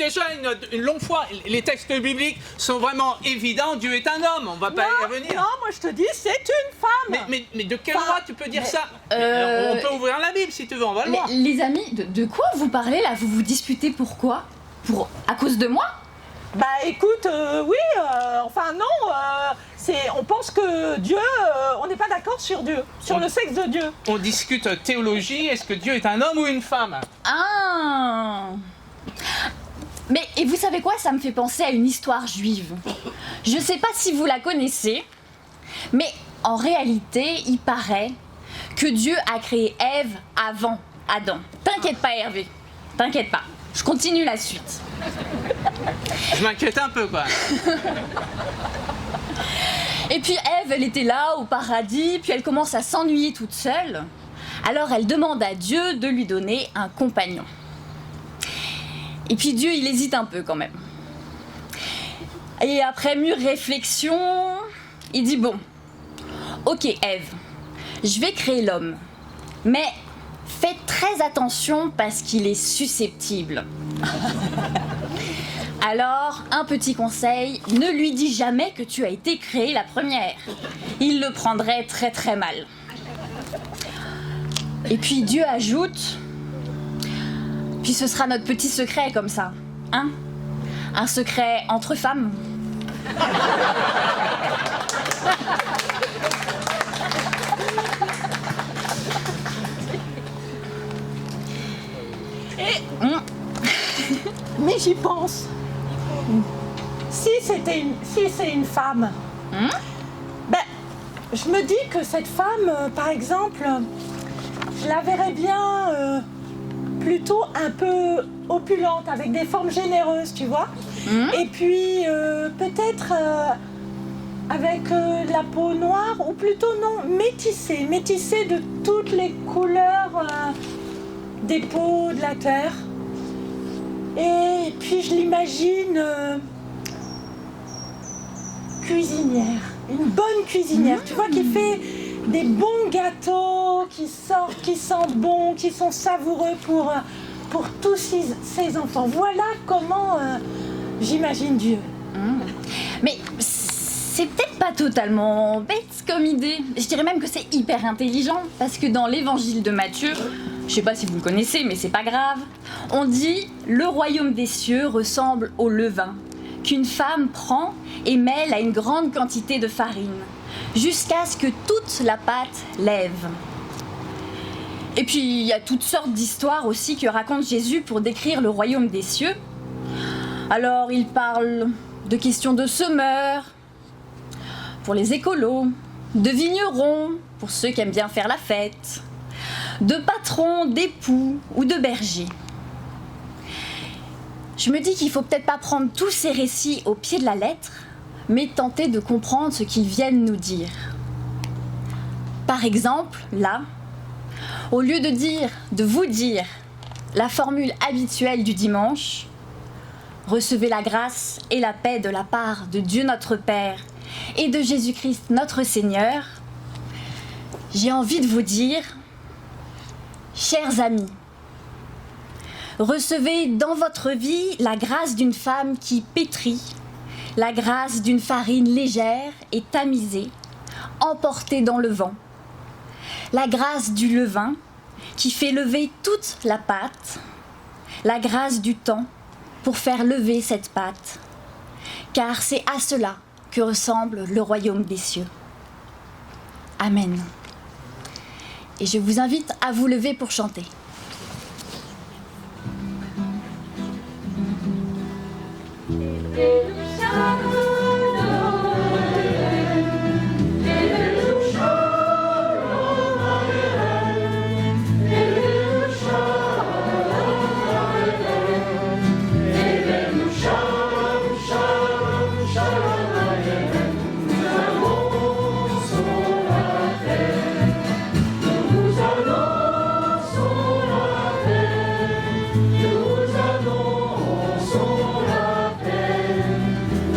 déjà une longue fois. Les textes bibliques sont vraiment évidents. Dieu est un homme, on va pas y revenir. Non, moi je te dis, c'est une femme. Mais de quel droit tu peux dire ça? On peut ouvrir la Bible si tu veux, on va le voir. Les amis, de quoi vous parlez là? Vous vous disputez pourquoi? À cause de moi? Bah écoute, oui, enfin non, on pense que Dieu, on n'est pas d'accord sur Dieu, sur le sexe de Dieu. On discute théologie, est-ce que Dieu est un homme ou une femme? Ah. Mais, et vous savez quoi? Ça me fait penser à une histoire juive. Je sais pas si vous la connaissez, mais en réalité, il paraît que Dieu a créé Ève avant Adam. T'inquiète pas Hervé, t'inquiète pas. Je continue la suite. Je m'inquiète un peu, quoi. Et puis Ève, elle était là au paradis, puis elle commence à s'ennuyer toute seule. Alors elle demande à Dieu de lui donner un compagnon. Et puis Dieu, il hésite un peu quand même. Et après mûre réflexion, il dit bon, ok Ève, je vais créer l'homme, mais fais très attention parce qu'il est susceptible. Alors, un petit conseil, ne lui dis jamais que tu as été créée la première. Il le prendrait très très mal. Et puis Dieu ajoute, puis ce sera notre petit secret comme ça, hein? Un secret entre femmes. Mais j'y pense. Si c'est une femme, ben, je me dis que cette femme, par exemple, je la verrais bien plutôt un peu opulente, avec des formes généreuses, tu vois. Et puis peut-être avec la peau noire, ou plutôt non, métissée de toutes les couleurs des peaux de la terre. Et puis je l'imagine cuisinière, une bonne cuisinière, tu vois, qui fait des bons gâteaux, qui sortent, qui sentent bon, qui sont savoureux pour tous ses enfants. Voilà comment j'imagine Dieu. Mais c'est peut-être pas totalement bête comme idée. Je dirais même que c'est hyper intelligent, parce que dans l'évangile de Matthieu, je sais pas si vous le connaissez, mais c'est pas grave, on dit « Le royaume des cieux ressemble au levain qu'une femme prend et mêle à une grande quantité de farine, jusqu'à ce que toute la pâte lève. » Et puis il y a toutes sortes d'histoires aussi que raconte Jésus pour décrire le royaume des cieux. Alors il parle de questions de semeurs, pour les écolos, de vignerons, pour ceux qui aiment bien faire la fête, de patrons, d'époux ou de bergers. Je me dis qu'il faut peut-être pas prendre tous ces récits au pied de la lettre, mais tenter de comprendre ce qu'ils viennent nous dire. Par exemple, là, au lieu de vous dire la formule habituelle du dimanche, recevez la grâce et la paix de la part de Dieu notre Père et de Jésus-Christ notre Seigneur, j'ai envie de vous dire, chers amis, recevez dans votre vie la grâce d'une femme qui pétrit, la grâce d'une farine légère et tamisée, emportée dans le vent, la grâce du levain qui fait lever toute la pâte, la grâce du temps pour faire lever cette pâte, car c'est à cela que ressemble le royaume des cieux. Amen. Et je vous invite à vous lever pour chanter.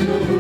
Nous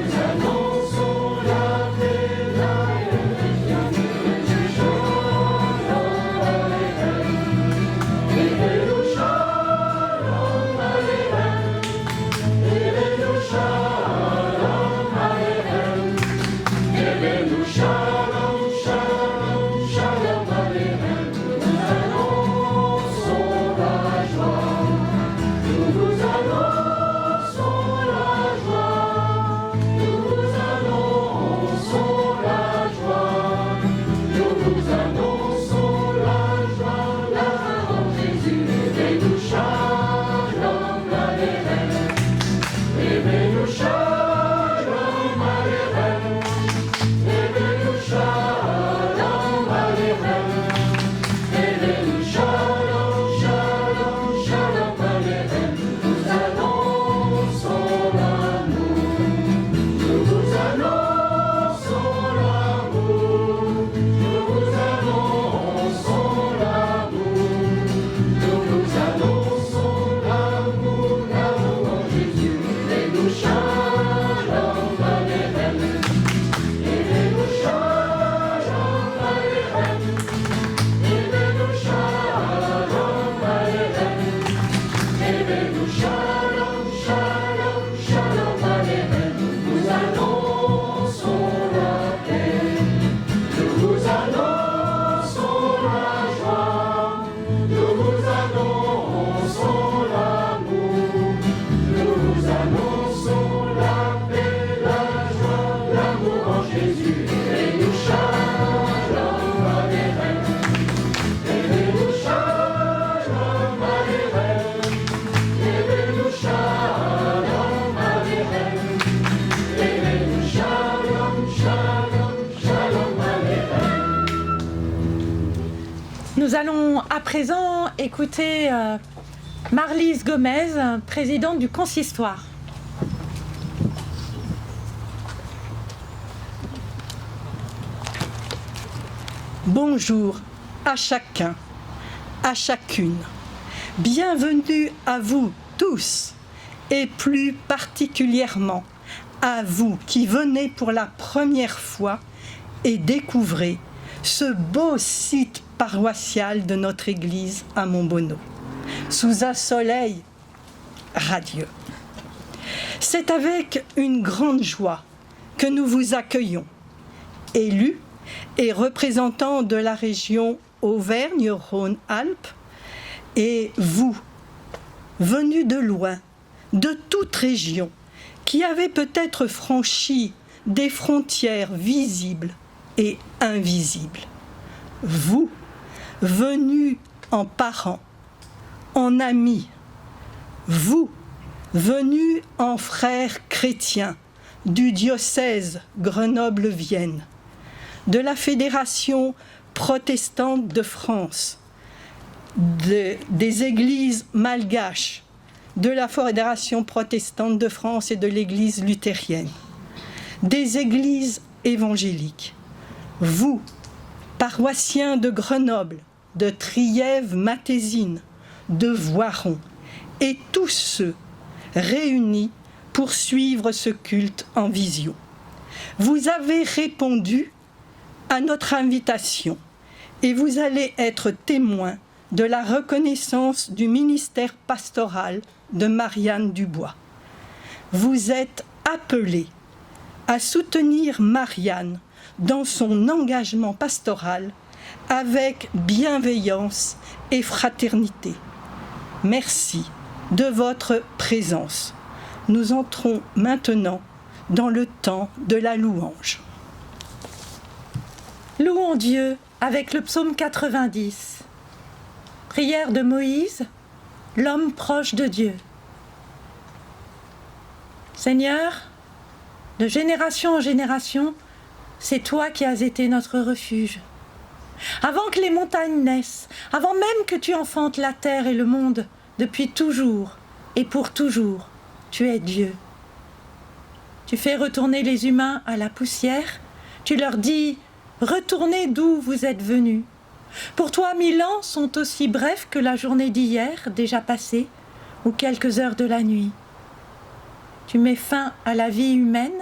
Nous allons à présent écouter Marlise Gomez, présidente du consistoire. Bonjour à chacun, à chacune. Bienvenue à vous tous et plus particulièrement à vous qui venez pour la première fois et découvrez ce beau site paroissial de notre église à Montbonneau, sous un soleil radieux. C'est avec une grande joie que nous vous accueillons, élus et représentants de la région Auvergne-Rhône-Alpes, et vous, venus de loin, de toute région, qui avez peut-être franchi des frontières visibles et invisibles. Vous, venus en parents, en amis, vous, venus en frères chrétiens du diocèse Grenoble-Vienne, de la Fédération protestante de France, des églises malgaches, de la Fédération protestante de France et de l'église luthérienne, des églises évangéliques. Vous, paroissiens de Grenoble, de Trièves-Matésine, de Voiron, et tous ceux réunis pour suivre ce culte en visio. Vous avez répondu à notre invitation et vous allez être témoins de la reconnaissance du ministère pastoral de Marianne Dubois. Vous êtes appelés à soutenir Marianne dans son engagement pastoral avec bienveillance et fraternité. Merci de votre présence. Nous entrons maintenant dans le temps de la louange. Louons Dieu avec le psaume 90. Prière de Moïse, l'homme proche de Dieu. Seigneur, de génération en génération, c'est toi qui as été notre refuge. Avant que les montagnes naissent, avant même que tu enfantes la terre et le monde, depuis toujours et pour toujours, tu es Dieu. Tu fais retourner les humains à la poussière, tu leur dis « Retournez d'où vous êtes venus ». Pour toi, 1000 ans sont aussi brefs que la journée d'hier, déjà passée, ou quelques heures de la nuit. Tu mets fin à la vie humaine,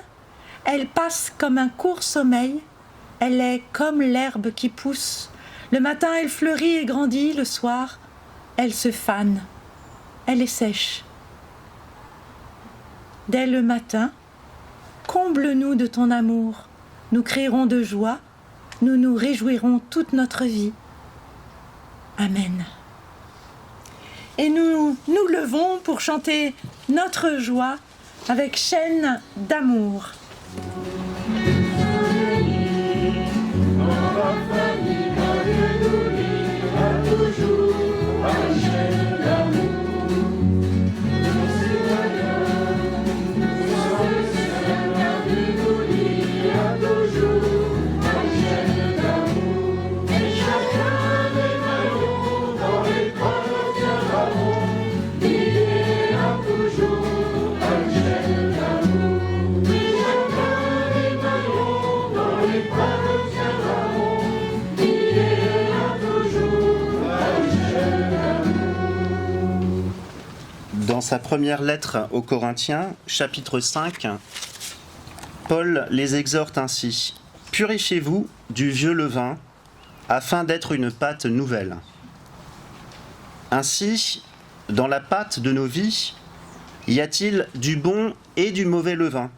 elle passe comme un court sommeil, elle est comme l'herbe qui pousse. Le matin, elle fleurit et grandit, le soir, elle se fane, elle est sèche. Dès le matin, comble-nous de ton amour, nous crierons de joie, nous nous réjouirons toute notre vie. Amen. Et nous nous levons pour chanter notre joie avec chaîne d'amour. Dans sa première lettre aux Corinthiens, chapitre 5, Paul les exhorte ainsi : « Purifiez-vous du vieux levain, afin d'être une pâte nouvelle. » Ainsi, dans la pâte de nos vies, y a-t-il du bon et du mauvais levain ?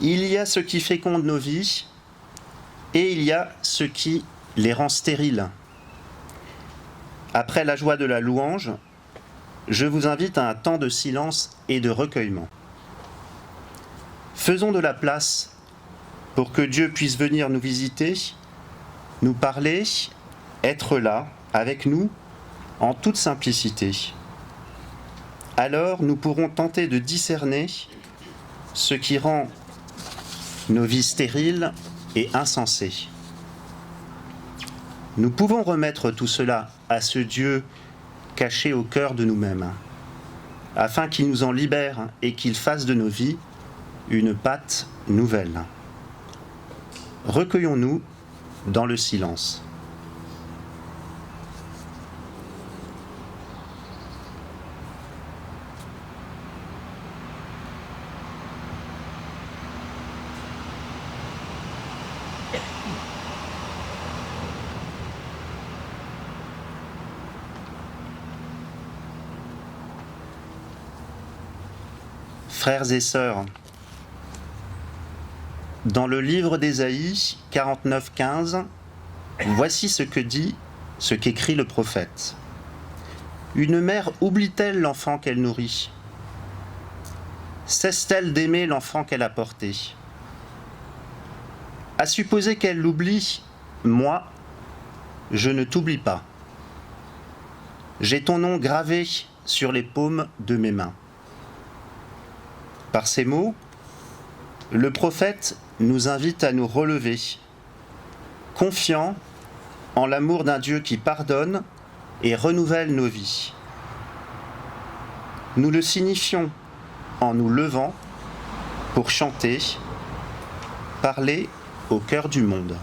Il y a ce qui féconde nos vies, et il y a ce qui les rend stériles. Après la joie de la louange, je vous invite à un temps de silence et de recueillement. Faisons de la place pour que Dieu puisse venir nous visiter, nous parler, être là, avec nous, en toute simplicité. Alors nous pourrons tenter de discerner ce qui rend nos vies stériles et insensées. Nous pouvons remettre tout cela à ce Dieu caché au cœur de nous-mêmes, afin qu'il nous en libère et qu'il fasse de nos vies une pâte nouvelle. Recueillons-nous dans le silence. Frères et sœurs, dans le livre d'Ésaïe 49:15, voici ce qu'écrit le prophète. Une mère oublie-t-elle l'enfant qu'elle nourrit? Cesse-t-elle d'aimer l'enfant qu'elle a porté? À supposer qu'elle l'oublie, moi, je ne t'oublie pas. J'ai ton nom gravé sur les paumes de mes mains. Par ces mots, le prophète nous invite à nous relever, confiants en l'amour d'un Dieu qui pardonne et renouvelle nos vies. Nous le signifions en nous levant pour chanter, parler au cœur du monde.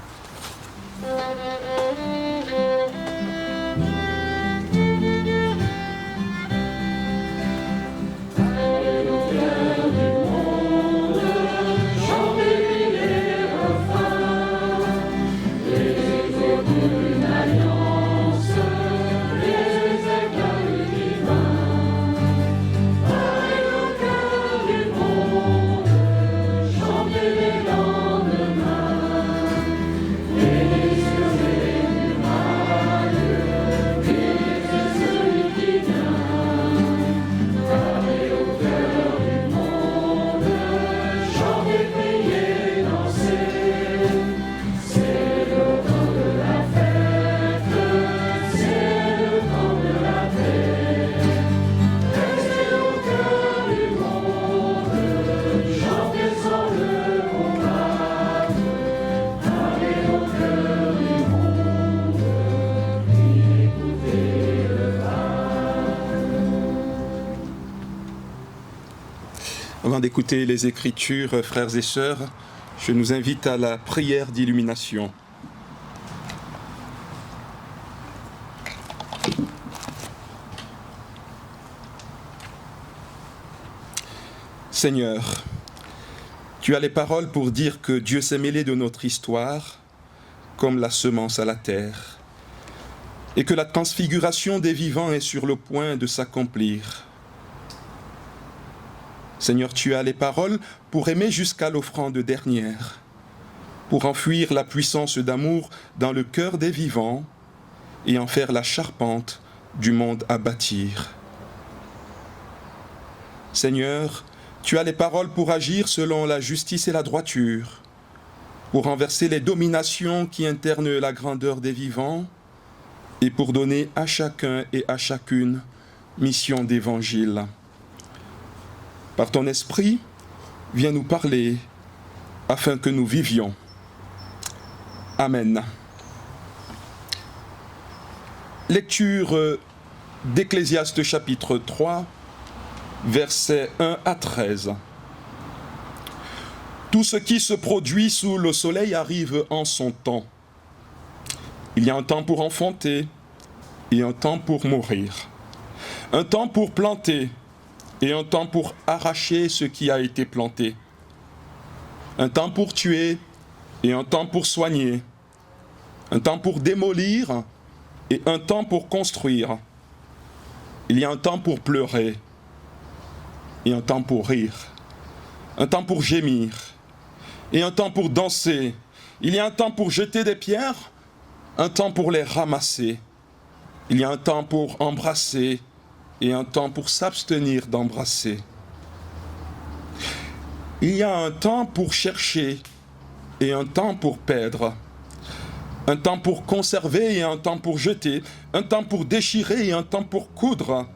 Avant d'écouter les Écritures, frères et sœurs, je nous invite à la prière d'illumination. Seigneur, tu as les paroles pour dire que Dieu s'est mêlé de notre histoire comme la semence à la terre et que la transfiguration des vivants est sur le point de s'accomplir. Seigneur, tu as les paroles pour aimer jusqu'à l'offrande dernière, pour enfuir la puissance d'amour dans le cœur des vivants et en faire la charpente du monde à bâtir. Seigneur, tu as les paroles pour agir selon la justice et la droiture, pour renverser les dominations qui internent la grandeur des vivants et pour donner à chacun et à chacune mission d'évangile. Par ton esprit, viens nous parler afin que nous vivions. Amen. Lecture d'Ecclésiaste chapitre 3, versets 1 à 13. Tout ce qui se produit sous le soleil arrive en son temps. Il y a un temps pour enfanter et un temps pour mourir. Un temps pour planter et un temps pour arracher ce qui a été planté. Un temps pour tuer et un temps pour soigner. Un temps pour démolir et un temps pour construire. Il y a un temps pour pleurer et un temps pour rire. Un temps pour gémir et un temps pour danser. Il y a un temps pour jeter des pierres, un temps pour les ramasser. Il y a un temps pour embrasser et un temps pour s'abstenir d'embrasser. Il y a un temps pour chercher et un temps pour perdre. Un temps pour conserver et un temps pour jeter. Un temps pour déchirer et un temps pour coudre.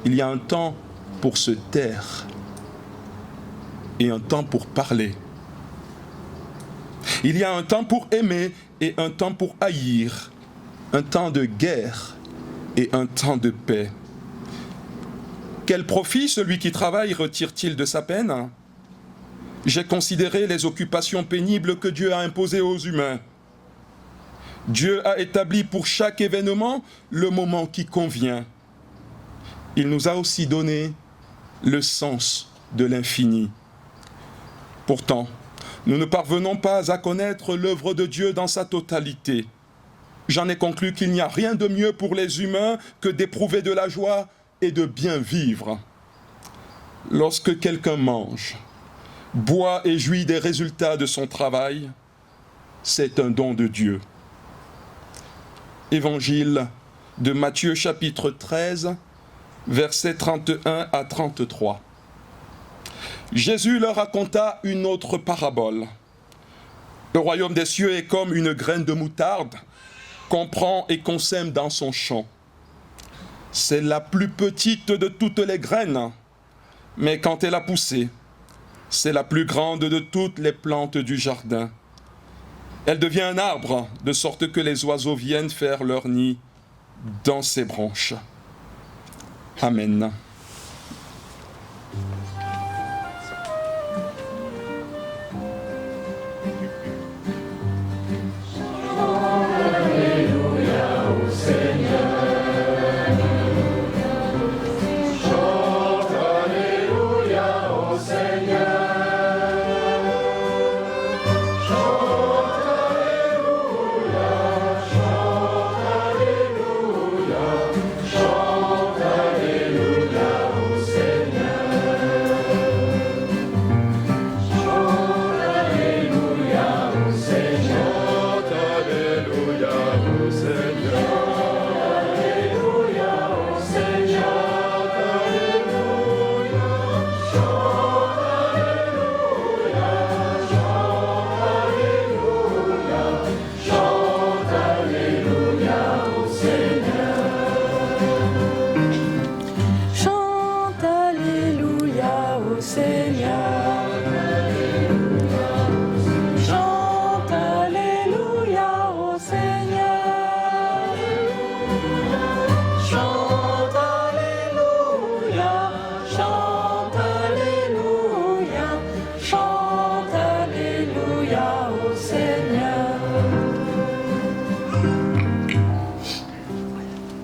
Il y a un temps pour se taire et un temps pour parler. Il y a un temps pour aimer et un temps pour haïr. un temps de guerre et un temps de paix. Quel profit celui qui travaille retire-t-il de sa peine? J'ai considéré les occupations pénibles que Dieu a imposées aux humains. Dieu a établi pour chaque événement le moment qui convient. Il nous a aussi donné le sens de l'infini. Pourtant, nous ne parvenons pas à connaître l'œuvre de Dieu dans sa totalité. J'en ai conclu qu'il n'y a rien de mieux pour les humains que d'éprouver de la joie et de bien vivre. Lorsque quelqu'un mange, boit et jouit des résultats de son travail, c'est un don de Dieu. Évangile de Matthieu chapitre 13, versets 31 à 33. Jésus leur raconta une autre parabole. Le royaume des cieux est comme une graine de moutarde qu'on prend et qu'on sème dans son champ. C'est la plus petite de toutes les graines, mais quand elle a poussé, c'est la plus grande de toutes les plantes du jardin. Elle devient un arbre, de sorte que les oiseaux viennent faire leur nid dans ses branches. Amen.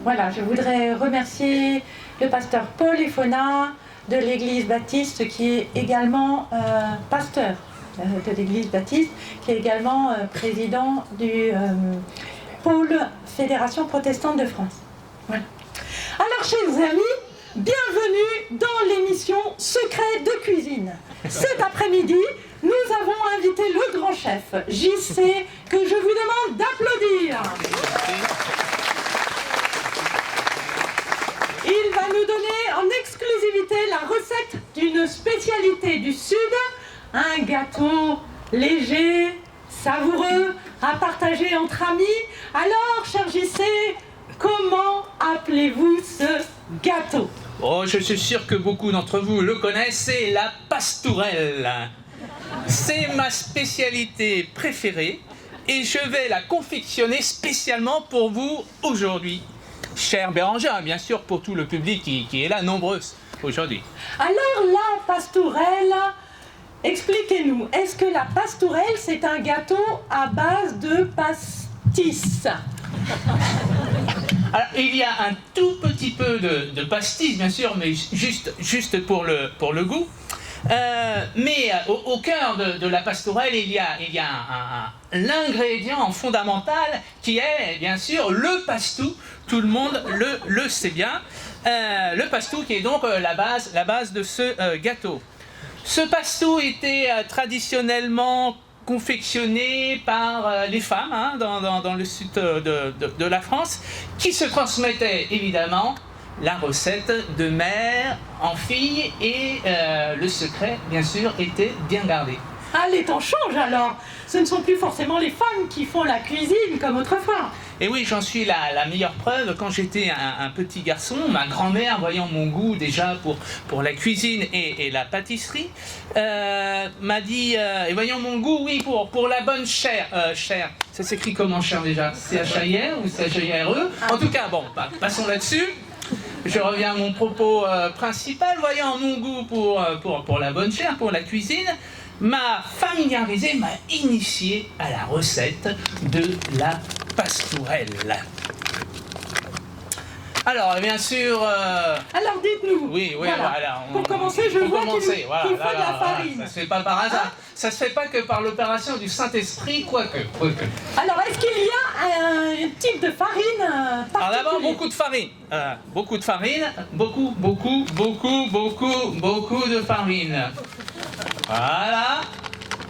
Voilà, je voudrais remercier le pasteur Paul Efona de l'église baptiste qui est également pasteur de l'église baptiste, qui est également président du pôle Fédération protestante de France. Voilà. Alors, chers amis, bienvenue dans l'émission Secret de cuisine. Cet après-midi, nous avons invité le grand chef, JC, que je vous demande d'applaudir. Il va nous donner en exclusivité la recette d'une spécialité du Sud, un gâteau léger, savoureux, à partager entre amis. Alors, cher JC, comment appelez-vous ce gâteau? Oh, je suis sûr que beaucoup d'entre vous le connaissent, c'est la pastourelle. C'est ma spécialité préférée et je vais la confectionner spécialement pour vous aujourd'hui. Chère Bérangère, bien sûr, pour tout le public qui est là, nombreux aujourd'hui. Alors, la pastourelle, expliquez-nous, est-ce que la pastourelle, c'est un gâteau à base de pastis? Alors, il y a un tout petit peu de pastis, bien sûr, mais juste pour le goût. Mais au cœur de la pastourelle, il y a l'ingrédient fondamental qui est, bien sûr, le pastou. Tout le monde le sait bien. Le pastou qui est donc la base de ce gâteau. Ce pastou était traditionnellement confectionné par les femmes dans le sud de la France, qui se transmettaient évidemment la recette de mère en fille et le secret, bien sûr, était bien gardé. Ah, les temps changent alors. Ce ne sont plus forcément les femmes qui font la cuisine comme autrefois. Et oui, j'en suis la meilleure preuve. Quand j'étais un petit garçon, ma grand-mère, voyant mon goût déjà pour la cuisine et la pâtisserie, m'a dit, et voyant mon goût, oui, pour la bonne chair. Chair, ça s'écrit comment chair déjà? C-H-A-I-R ou C-H-A-I-R-E? En tout cas, bon, passons là-dessus. Je reviens à mon propos principal. Voyant mon goût pour la bonne chair, pour la cuisine, m'a familiarisé, m'a initié à la recette de la pastourelle. Alors, bien sûr... Alors dites-nous. Oui, voilà. Pour commencer, je vois qu'il faut de la farine. Ça se fait pas par hasard. Ça se fait pas que par l'opération du Saint-Esprit, quoique. Alors, est-ce qu'il y a un type de farine particulier? Alors d'abord, beaucoup de farine. Beaucoup de farine. Beaucoup de farine. Voilà.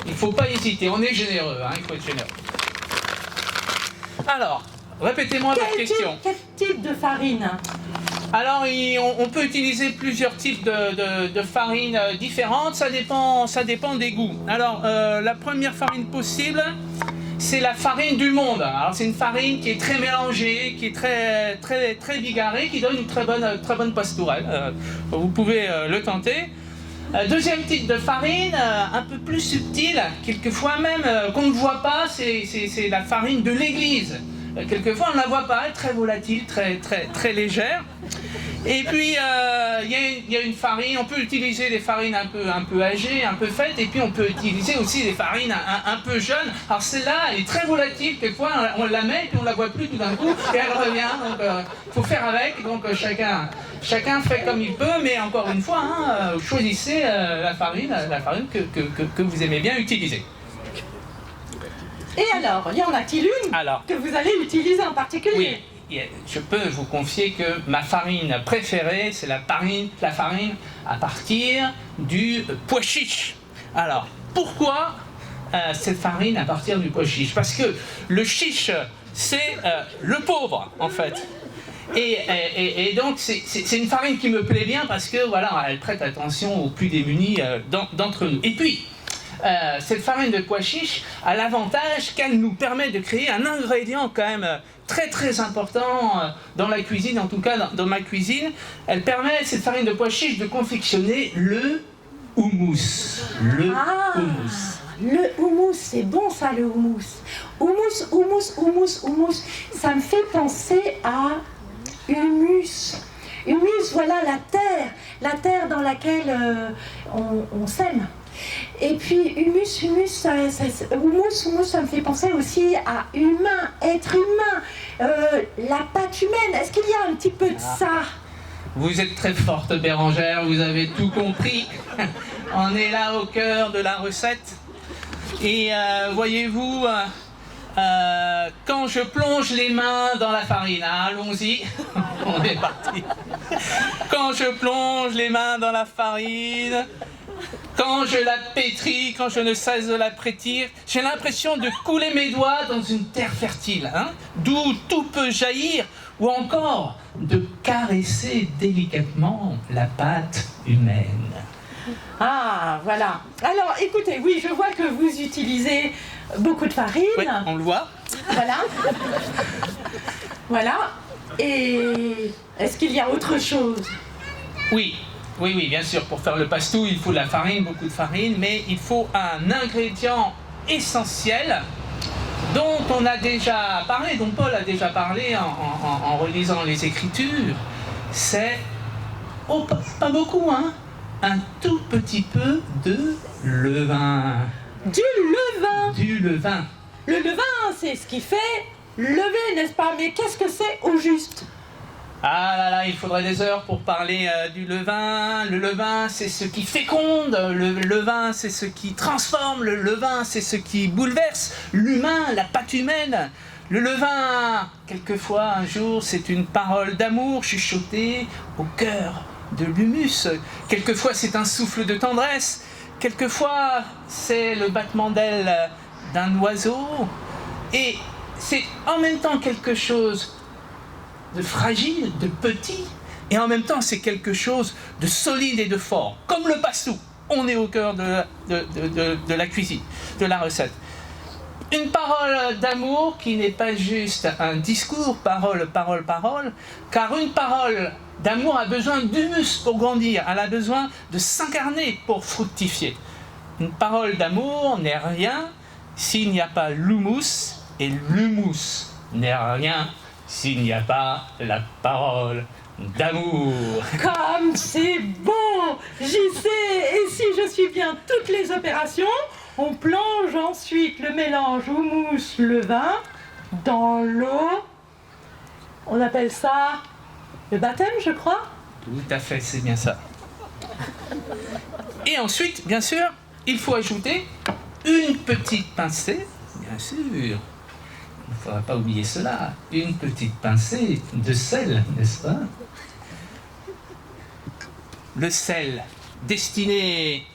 Il faut pas hésiter. On est généreux, hein. Il faut être généreux. Alors, répétez-moi votre question. Quel type de farine? Alors, on peut utiliser plusieurs types de farines différentes, ça dépend des goûts. Alors, la première farine possible, c'est la farine du monde. Alors, c'est une farine qui est très mélangée, qui est très bigarrée, qui donne une très bonne pastourelle. Vous pouvez le tenter. Deuxième type de farine, un peu plus subtile, quelquefois même qu'on ne voit pas, c'est la farine de l'église. Quelquefois on ne la voit pas, elle est très volatile, très légère. Et puis il y a une farine, on peut utiliser des farines un peu âgées, un peu faites, et puis on peut utiliser aussi des farines un peu jeunes. Alors celle-là, elle est très volatile, quelquefois on la met et puis on la voit plus tout d'un coup, et elle revient. Donc il faut faire avec, donc chacun fait comme il peut, mais encore une fois, choisissez la farine que vous aimez bien utiliser. Et alors, y en a-t-il une que vous allez utiliser en particulier? Oui, je peux vous confier que ma farine préférée, c'est la farine à partir du pois chiche. Alors, pourquoi cette farine à partir du pois chiche? Parce que le chiche, c'est le pauvre, en fait. Et donc, c'est une farine qui me plaît bien parce que, voilà, elle prête attention aux plus démunis d'entre nous. Et puis, cette farine de pois chiche a l'avantage qu'elle nous permet de créer un ingrédient quand même très important dans la cuisine, en tout cas dans ma cuisine. Elle permet, cette farine de pois chiche, de confectionner le houmous. Le houmous, c'est bon ça, le houmous. Houmous. Ça me fait penser à humus. Humus, voilà la terre dans laquelle on sème. Et puis humus, ça me fait penser aussi à humain, être humain, la pâte humaine. Est-ce qu'il y a un petit peu de ça? Vous êtes très forte, Bérangère, vous avez tout compris. On est là au cœur de la recette. Et voyez-vous, quand je plonge les mains dans la farine, allons-y, on est parti. Quand je plonge les mains dans la farine, quand je la pétris, quand je ne cesse de la pétrir, j'ai l'impression de couler mes doigts dans une terre fertile, d'où tout peut jaillir, ou encore de caresser délicatement la pâte humaine. Ah, voilà. Alors, écoutez, oui, je vois que vous utilisez beaucoup de farine. Oui, on le voit. Voilà. Et est-ce qu'il y a autre chose? Oui, bien sûr. Pour faire le pastou, il faut de la farine, beaucoup de farine, mais il faut un ingrédient essentiel dont on a déjà parlé, dont Paul a déjà parlé en relisant les Écritures. C'est, pas beaucoup, un tout petit peu de levain. Du levain. Le levain, c'est ce qui fait lever, n'est-ce pas? Mais qu'est-ce que c'est au juste? Ah là là, il faudrait des heures pour parler du levain. Le levain, c'est ce qui féconde. Le levain, c'est ce qui transforme. Le levain, c'est ce qui bouleverse l'humain, la pâte humaine. Le levain, quelquefois, un jour, c'est une parole d'amour chuchotée au cœur de l'humus. Quelquefois, c'est un souffle de tendresse. Quelquefois, c'est le battement d'ailes d'un oiseau. Et c'est en même temps quelque chose de fragile, de petit, et en même temps c'est quelque chose de solide et de fort, comme le pastou. On est au cœur de la cuisine, de la recette. Une parole d'amour qui n'est pas juste un discours, parole, parole, parole, car une parole d'amour a besoin d'humus pour grandir, elle a besoin de s'incarner pour fructifier. Une parole d'amour n'est rien s'il n'y a pas l'humus, et l'humus n'est rien s'il n'y a pas la parole d'amour. Comme c'est bon, j'y sais. Et si je suis bien toutes les opérations, on plonge ensuite le mélange houmous, levain dans l'eau. On appelle ça le baptême, je crois. Tout à fait, c'est bien ça. Et ensuite, bien sûr, il faut ajouter une petite pincée, bien sûr. Il ne faudra pas oublier cela. Une petite pincée de sel, n'est-ce pas? Le sel destiné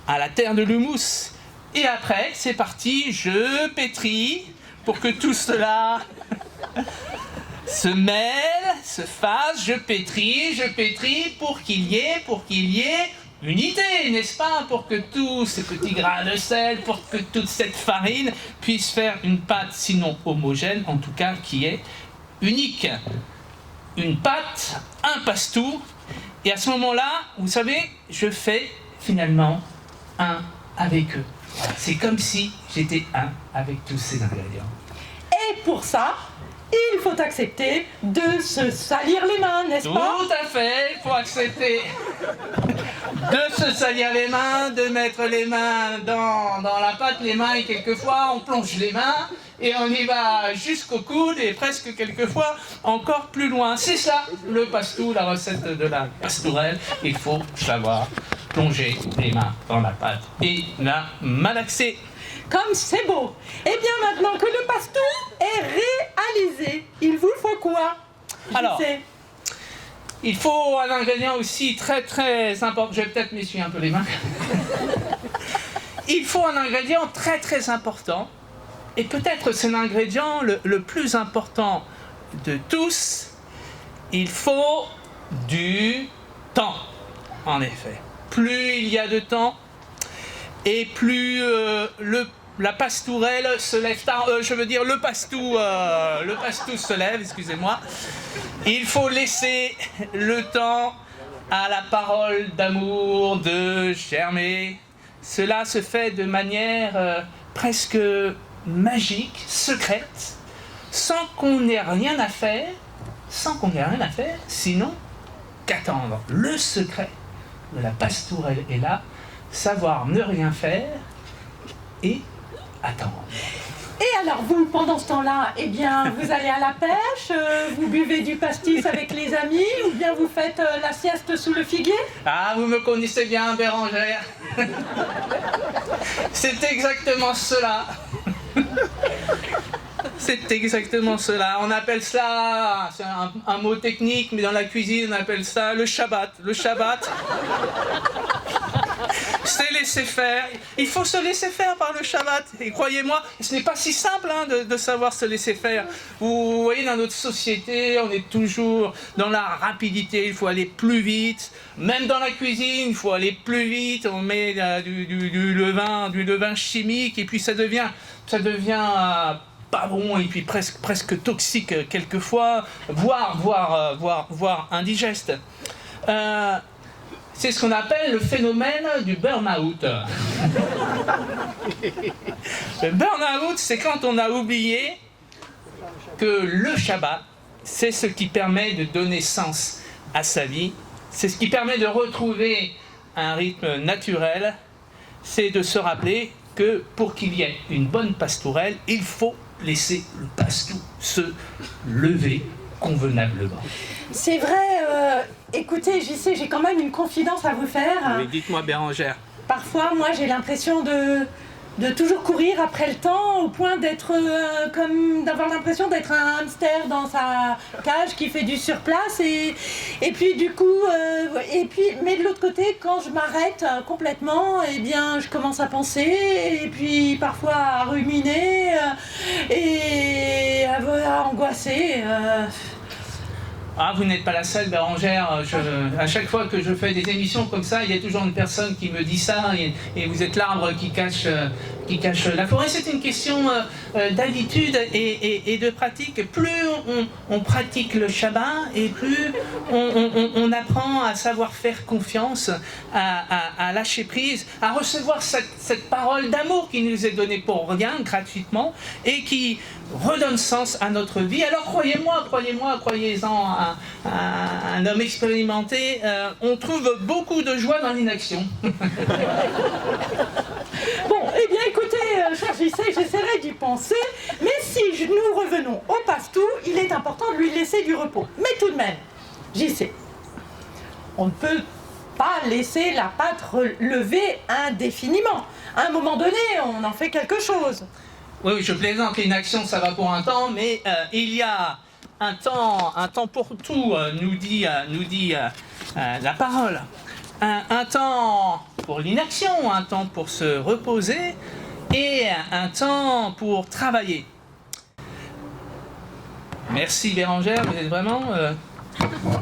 à la terre de l'humus. Et après, c'est parti, je pétris pour que tout cela se mêle, se fasse. Je pétris pour qu'il y ait unité, n'est-ce pas? Pour que tous ces petits grains de sel, pour que toute cette farine puisse faire une pâte, sinon homogène, en tout cas qui est unique. Une pâte, un pastou. Et à ce moment-là, vous savez, je fais finalement un avec eux. C'est comme si j'étais un avec tous ces ingrédients. Et pour ça, il faut accepter de se salir les mains, n'est-ce pas? Tout à fait, il faut accepter de se salir les mains, de mettre les mains dans la pâte, les mains, et quelquefois on plonge les mains et on y va jusqu'au coude et presque quelquefois encore plus loin. C'est ça le pastou, la recette de la pastourelle. Il faut savoir plonger les mains dans la pâte et la malaxer. Comme c'est beau. Eh bien, maintenant que le pastou est réalisé, il vous faut quoi? Alors, il faut un ingrédient aussi très très important. Je vais peut-être m'essuyer un peu les mains. Il faut un ingrédient très très important. Et peut-être c'est l'ingrédient le plus important de tous. Il faut du temps. En effet. Plus il y a de temps, et plus la pastourelle se lève tard, le pastou se lève, excusez-moi. Il faut laisser le temps à la parole d'amour de germer. Cela se fait de manière presque magique, secrète, sans qu'on n'ait rien à faire, sinon qu'attendre. Le secret de la pastourelle est là, savoir ne rien faire et attendre. Et alors vous, pendant ce temps-là, eh bien, vous allez à la pêche, vous buvez du pastis avec les amis, ou bien vous faites la sieste sous le figuier? Ah, vous me connaissez bien, Bérangère. C'est exactement cela. C'est exactement cela. On appelle ça, c'est un mot technique, mais dans la cuisine, on appelle ça le Shabbat. Le Shabbat, c'est laisser faire. Il faut se laisser faire par le Shabbat. Et croyez-moi, ce n'est pas si simple de savoir se laisser faire. Vous voyez, dans notre société, on est toujours dans la rapidité. Il faut aller plus vite. Même dans la cuisine, il faut aller plus vite. On met du levain chimique, et puis ça devient pas bon, et puis presque toxique quelquefois, voire indigeste. C'est ce qu'on appelle le phénomène du burn-out. Le burn-out, c'est quand on a oublié que le Shabbat, c'est ce qui permet de donner sens à sa vie, c'est ce qui permet de retrouver un rythme naturel, c'est de se rappeler que pour qu'il y ait une bonne pastourelle, il faut laisser le pastou se lever convenablement. C'est vrai, écoutez, j'y sais, j'ai quand même une confidence à vous faire. Oui, dites-moi, Bérangère. Parfois, moi, j'ai l'impression de toujours courir après le temps, au point d'être comme d'avoir l'impression d'être un hamster dans sa cage qui fait du surplace, et puis du coup mais de l'autre côté, quand je m'arrête complètement, eh bien je commence à penser, et puis parfois à ruminer et à angoisser. Ah, vous n'êtes pas la seule, Bérangère. À chaque fois que je fais des émissions comme ça, il y a toujours une personne qui me dit ça, et vous êtes l'arbre qui cache qui cache la forêt. C'est une question d'habitude et de pratique. Plus on pratique le Shabbat et plus on apprend à savoir faire confiance, à lâcher prise, à recevoir cette parole d'amour qui nous est donnée pour rien, gratuitement, et qui redonne sens à notre vie. Alors croyez-moi, croyez-en à un homme expérimenté, on trouve beaucoup de joie dans l'inaction. Bon, eh bien écoutez, cher JC, j'essaierai d'y penser, mais si nous revenons au pastou, il est important de lui laisser du repos. Mais tout de même, JC, on ne peut pas laisser la pâte lever indéfiniment. À un moment donné, on en fait quelque chose. Oui, je plaisante, l'inaction ça va pour un temps, mais il y a un temps pour tout, nous dit la parole. Un temps pour l'inaction, un temps pour se reposer et un temps pour travailler. Merci Bérangère, vous êtes vraiment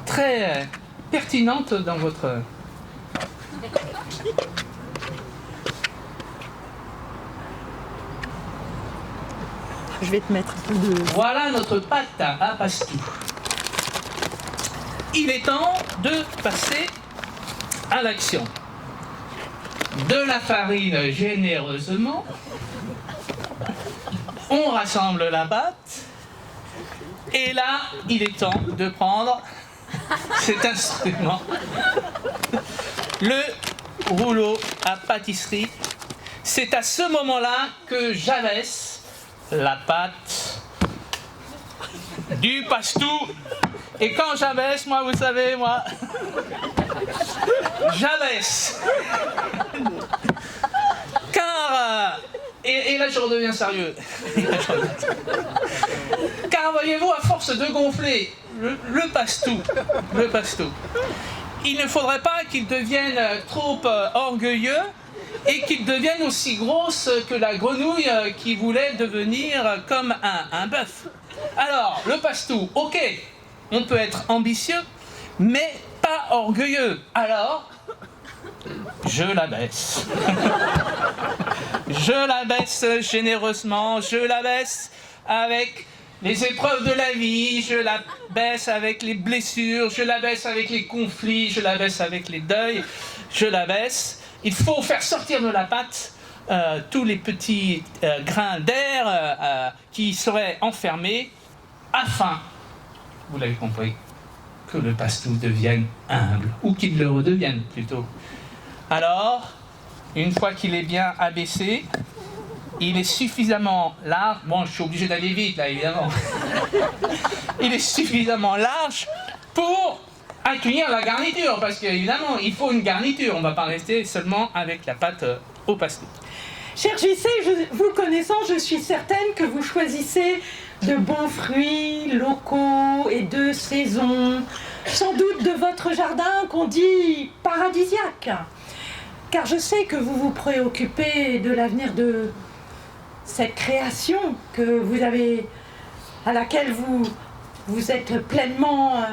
très pertinente dans votre... Je vais te mettre un peu de... Voilà notre pâte à pastou. Il est temps de passer à l'action. De la farine généreusement, on rassemble la pâte, et là, il est temps de prendre cet instrument, le rouleau à pâtisserie. C'est à ce moment-là que j'abaisse la pâte du pastou. Et quand j'abaisse, moi, vous savez, moi, j'abaisse. Car, et là je redeviens sérieux. Car voyez-vous, à force de gonfler le pastou, il ne faudrait pas qu'il devienne trop orgueilleux et qu'il devienne aussi grosse que la grenouille qui voulait devenir comme un bœuf. Alors, le pastou, ok, on peut être ambitieux, mais pas orgueilleux. Alors, je la baisse. Je la baisse généreusement, je la baisse avec les épreuves de la vie, je la baisse avec les blessures, je la baisse avec les conflits, je la baisse avec les deuils, je la baisse. Il faut faire sortir de la pâte tous les petits grains d'air qui seraient enfermés afin, vous l'avez compris, que le pastou devienne humble, ou qu'il le redevienne plutôt. Alors, une fois qu'il est bien abaissé, il est suffisamment large, bon je suis obligé d'aller vite là évidemment, il est suffisamment large pour accueillir la garniture, parce qu'évidemment il faut une garniture, on ne va pas rester seulement avec la pâte au pastou. Cher JC, vous connaissant, je suis certaine que vous choisissez de bons fruits locaux et de saison, sans doute de votre jardin qu'on dit paradisiaque. Car je sais que vous vous préoccupez de l'avenir de cette création que vous avez, à laquelle vous êtes pleinement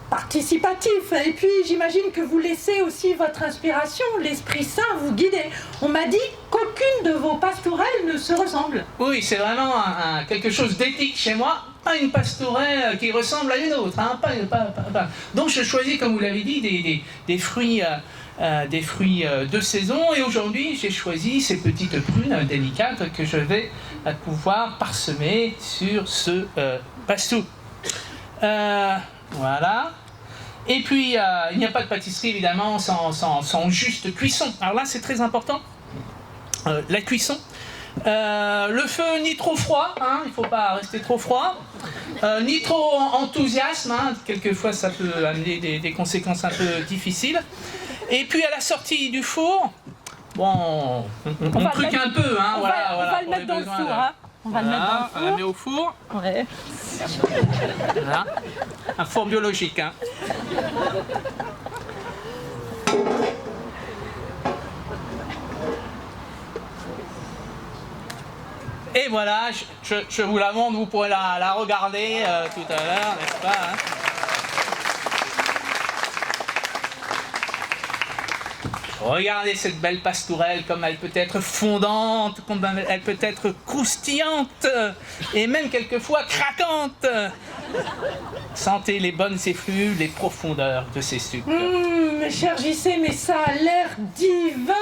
participatif. Et puis j'imagine que vous laissez aussi votre inspiration, l'Esprit Saint vous guider. On m'a dit qu'aucune de vos pastourelles ne se ressemble. Oui, c'est vraiment quelque chose d'éthique chez moi. Pas une pastourelle qui ressemble à une autre. Hein, pas. Donc je choisis, comme vous l'avez dit, des fruits de saison. Et aujourd'hui, j'ai choisi ces petites prunes délicates que je vais pouvoir parsemer sur ce pastou. Voilà. Et puis, il n'y a pas de pâtisserie, évidemment, sans juste cuisson. Alors là, c'est très important. La cuisson. Le feu ni trop froid, hein, il ne faut pas rester trop froid, ni trop enthousiasme, hein, quelquefois ça peut amener des conséquences un peu difficiles. Et puis à la sortie du four, bon, on truque un peu, hein, on va le mettre dans le four. Hein. On va le mettre dans le four. On la met au four. Ouais. Voilà. Un four biologique. Hein. Et voilà, je vous la montre, vous pourrez la regarder tout à l'heure, n'est-ce pas, hein. Regardez cette belle pastourelle, comme elle peut être fondante, comme elle peut être croustillante, et même quelquefois craquante. Sentez les bonnes effluves, les profondeurs de ces sucres. Mais cher JC, mais ça a l'air divin.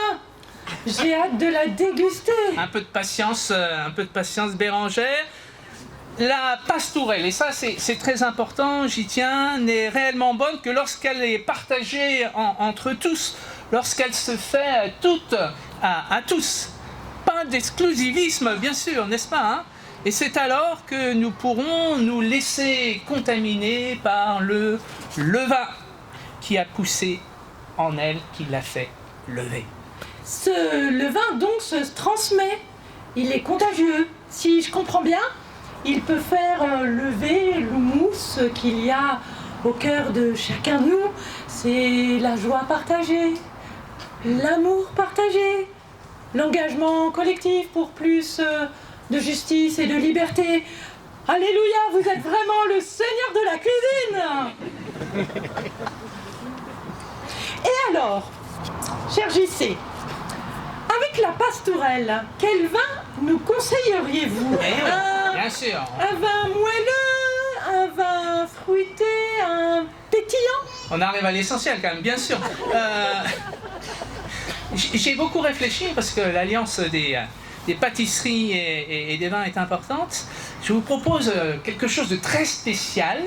J'ai hâte de la déguster. Un peu de patience, Bérangère. La pastourelle, et ça c'est très important, j'y tiens, n'est réellement bonne que lorsqu'elle est partagée entre tous, lorsqu'elle se fait toute à tous. Pas d'exclusivisme, bien sûr, n'est-ce pas, hein? Et c'est alors que nous pourrons nous laisser contaminer par le levain qui a poussé en elle, qui l'a fait lever. Ce levain donc se transmet. Il est contagieux. Si je comprends bien, il peut faire lever l'houmous qu'il y a au cœur de chacun de nous. C'est la joie partagée, l'amour partagé, l'engagement collectif pour plus de justice et de liberté. Alléluia, vous êtes vraiment le Seigneur de la cuisine. Et alors, cher JC, avec la pastourelle, quel vin nous conseilleriez-vous? Bien sûr. Un vin moelleux, un vin fruité, un pétillant? On arrive à l'essentiel quand même, bien sûr. J'ai beaucoup réfléchi parce que l'alliance des pâtisseries et des vins est importante. Je vous propose quelque chose de très spécial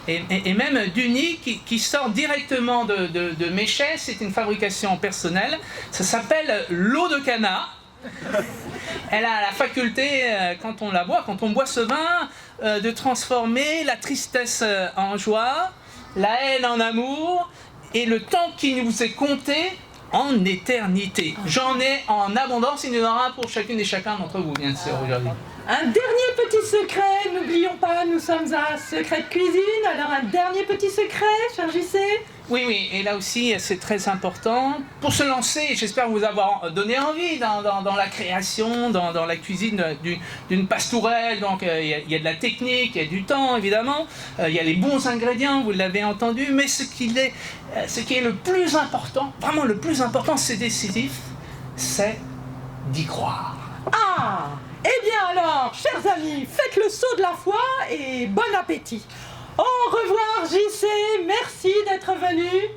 et même d'unique qui sort directement de mes chais. C'est une fabrication personnelle. Ça s'appelle l'eau de canard. Elle a la faculté, quand on boit ce vin, de transformer la tristesse en joie, la haine en amour et le temps qui nous est compté en éternité. J'en ai en abondance, il y en aura pour chacune et chacun d'entre vous, bien sûr, aujourd'hui. Un dernier petit secret, n'oublions pas, nous sommes à Secret de Cuisine, alors un dernier petit secret, cher JC? Oui, et là aussi, c'est très important. Pour se lancer, j'espère vous avoir donné envie dans la création, dans la cuisine d'une pastourelle. Donc, il y a de la technique, il y a du temps, évidemment. Il y a les bons ingrédients, vous l'avez entendu. Mais ce qui est le plus important, vraiment le plus important, c'est décisif, c'est d'y croire. Ah! Eh bien alors, chers amis, faites le saut de la foi et bon appétit. Au revoir JC, merci d'être venu.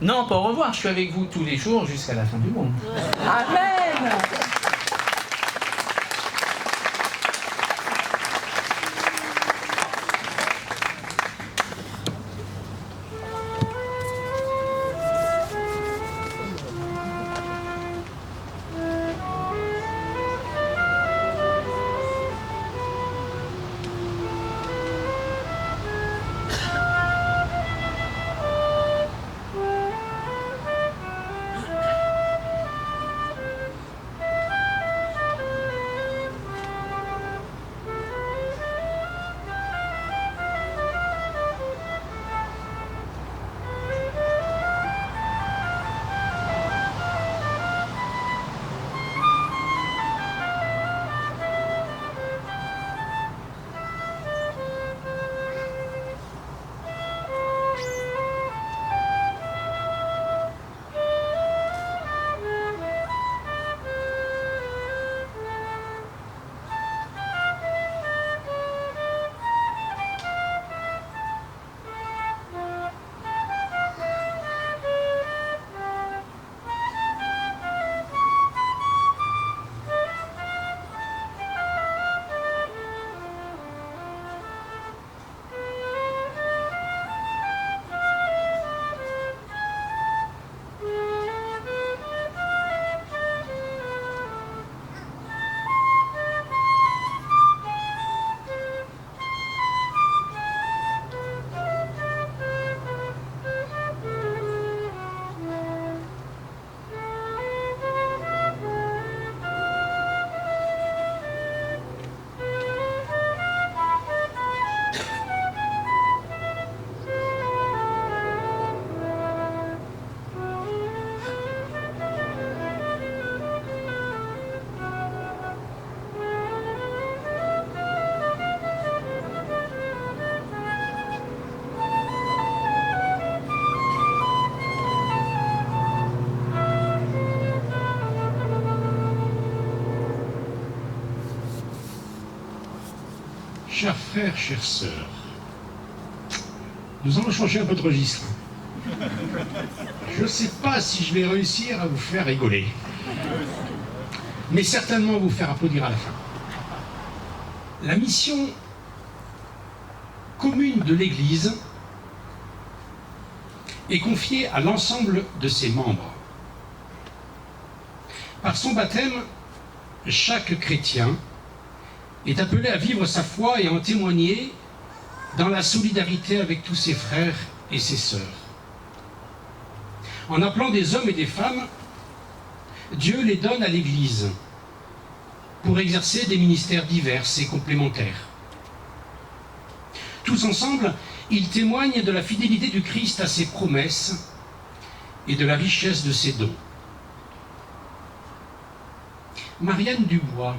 Non, pas au revoir, je suis avec vous tous les jours jusqu'à la fin du monde. Amen. Chers frères, chères sœurs, nous allons changer un peu de registre. Je ne sais pas si je vais réussir à vous faire rigoler, mais certainement vous faire applaudir à la fin. La mission commune de l'Église est confiée à l'ensemble de ses membres. Par son baptême, chaque chrétien est appelé à vivre sa foi et à en témoigner dans la solidarité avec tous ses frères et ses sœurs. En appelant des hommes et des femmes, Dieu les donne à l'Église pour exercer des ministères divers et complémentaires. Tous ensemble, ils témoignent de la fidélité du Christ à ses promesses et de la richesse de ses dons. Marianne Dubois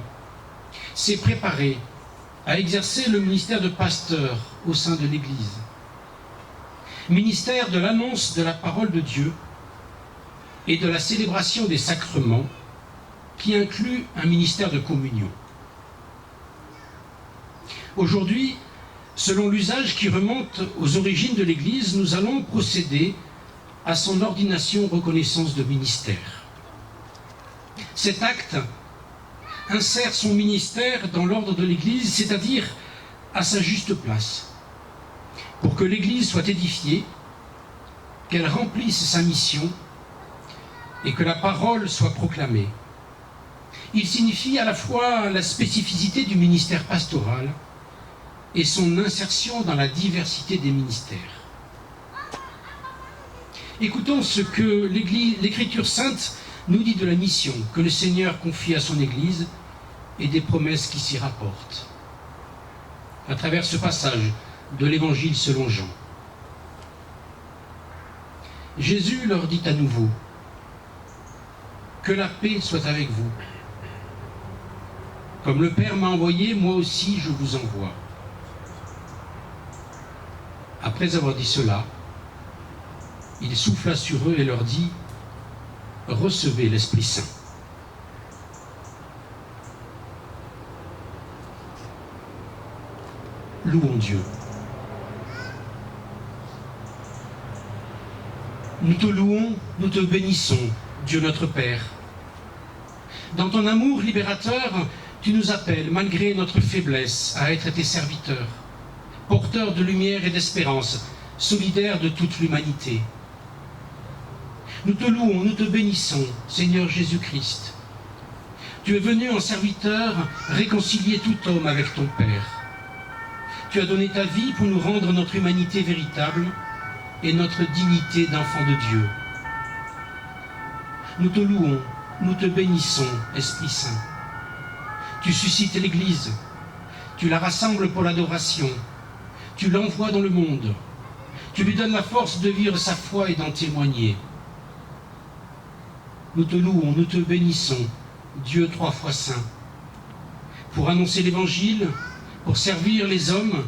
s'est préparée à exercer le ministère de pasteur au sein de l'Église. Ministère de l'annonce de la parole de Dieu et de la célébration des sacrements, qui inclut un ministère de communion. Aujourd'hui, selon l'usage qui remonte aux origines de l'Église, nous allons procéder à son ordination reconnaissance de ministère. Cet acte insère son ministère dans l'ordre de l'Église, c'est-à-dire à sa juste place, pour que l'Église soit édifiée, qu'elle remplisse sa mission et que la parole soit proclamée. Il signifie à la fois la spécificité du ministère pastoral et son insertion dans la diversité des ministères. Écoutons ce que l'Écriture sainte nous dit de la mission que le Seigneur confie à son Église et des promesses qui s'y rapportent. À travers ce passage de l'Évangile selon Jean. Jésus leur dit à nouveau : que la paix soit avec vous. Comme le Père m'a envoyé, moi aussi je vous envoie. Après avoir dit cela, il souffla sur eux et leur dit : recevez l'Esprit Saint. Louons Dieu. Nous te louons, nous te bénissons, Dieu notre Père. Dans ton amour libérateur, tu nous appelles, malgré notre faiblesse, à être tes serviteurs, porteurs de lumière et d'espérance, solidaires de toute l'humanité. Nous te louons, nous te bénissons, Seigneur Jésus-Christ. Tu es venu en serviteur réconcilier tout homme avec ton Père. Tu as donné ta vie pour nous rendre notre humanité véritable et notre dignité d'enfant de Dieu. Nous te louons, nous te bénissons, Esprit Saint. Tu suscites l'Église, tu la rassembles pour l'adoration, tu l'envoies dans le monde, tu lui donnes la force de vivre sa foi et d'en témoigner. Nous te louons, nous te bénissons, Dieu trois fois saint. Pour annoncer l'Évangile, pour servir les hommes,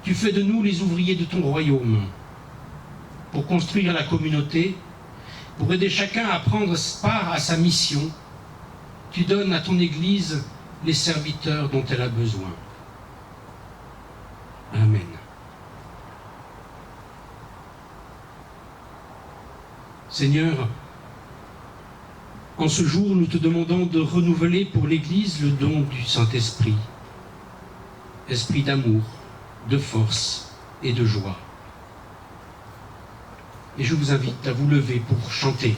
tu fais de nous les ouvriers de ton royaume. Pour construire la communauté, pour aider chacun à prendre part à sa mission, tu donnes à ton Église les serviteurs dont elle a besoin. Amen. Seigneur, en ce jour, nous te demandons de renouveler pour l'Église le don du Saint-Esprit, esprit d'amour, de force et de joie. Et je vous invite à vous lever pour chanter.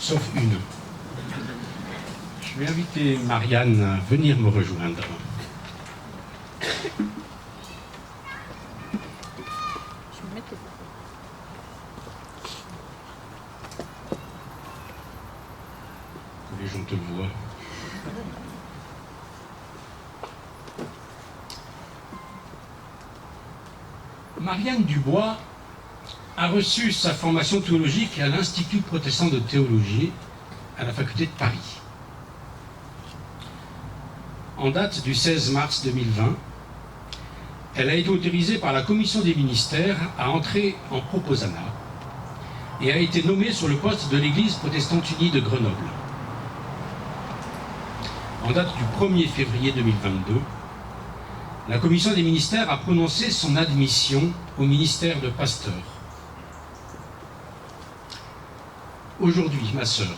sauf une. Je vais inviter Marianne à venir me rejoindre. Les gens te voient. Marianne Dubois a reçu sa formation théologique à l'Institut protestant de théologie à la faculté de Paris. En date du 16 mars 2020, elle a été autorisée par la commission des ministères à entrer en proposana et a été nommée sur le poste de l'Église protestante unie de Grenoble. En date du 1er février 2022, la commission des ministères a prononcé son admission au ministère de pasteur. Aujourd'hui, ma sœur,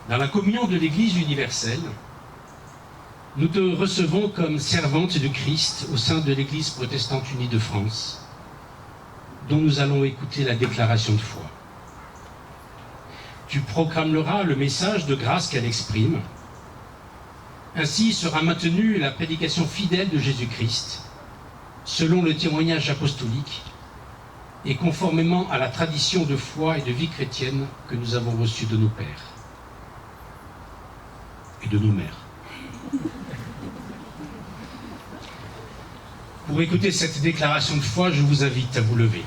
dans la communion de l'Église universelle, nous te recevons comme servante de Christ au sein de l'Église protestante unie de France, dont nous allons écouter la déclaration de foi. Tu proclameras le message de grâce qu'elle exprime. Ainsi sera maintenue la prédication fidèle de Jésus-Christ, selon le témoignage apostolique et conformément à la tradition de foi et de vie chrétienne que nous avons reçue de nos pères et de nos mères. Pour écouter cette déclaration de foi, je vous invite à vous lever.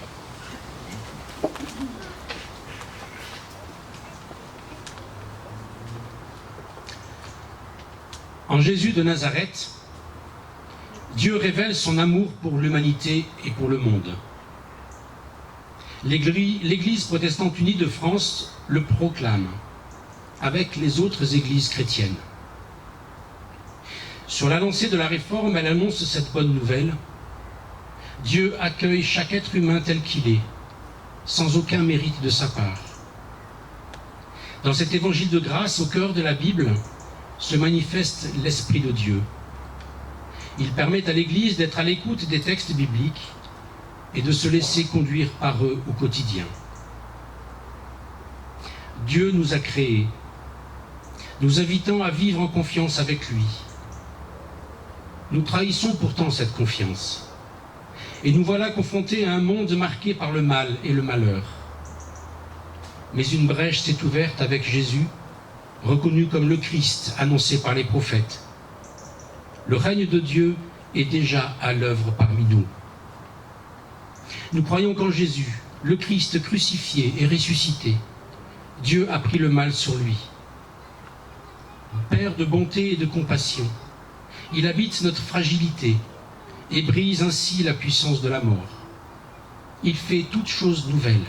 En Jésus de Nazareth, Dieu révèle son amour pour l'humanité et pour le monde. L'Église protestante unie de France le proclame avec les autres églises chrétiennes. Sur la lancée de la réforme, elle annonce cette bonne nouvelle. Dieu accueille chaque être humain tel qu'il est, sans aucun mérite de sa part. Dans cet évangile de grâce, au cœur de la Bible, se manifeste l'Esprit de Dieu. Il permet à l'Église d'être à l'écoute des textes bibliques et de se laisser conduire par eux au quotidien. Dieu nous a créés, nous invitant à vivre en confiance avec lui. Nous trahissons pourtant cette confiance, et nous voilà confrontés à un monde marqué par le mal et le malheur. Mais une brèche s'est ouverte avec Jésus, reconnu comme le Christ annoncé par les prophètes. Le règne de Dieu est déjà à l'œuvre parmi nous. Nous croyons qu'en Jésus, le Christ crucifié et ressuscité, Dieu a pris le mal sur lui. Père de bonté et de compassion, il habite notre fragilité et brise ainsi la puissance de la mort. Il fait toutes choses nouvelles.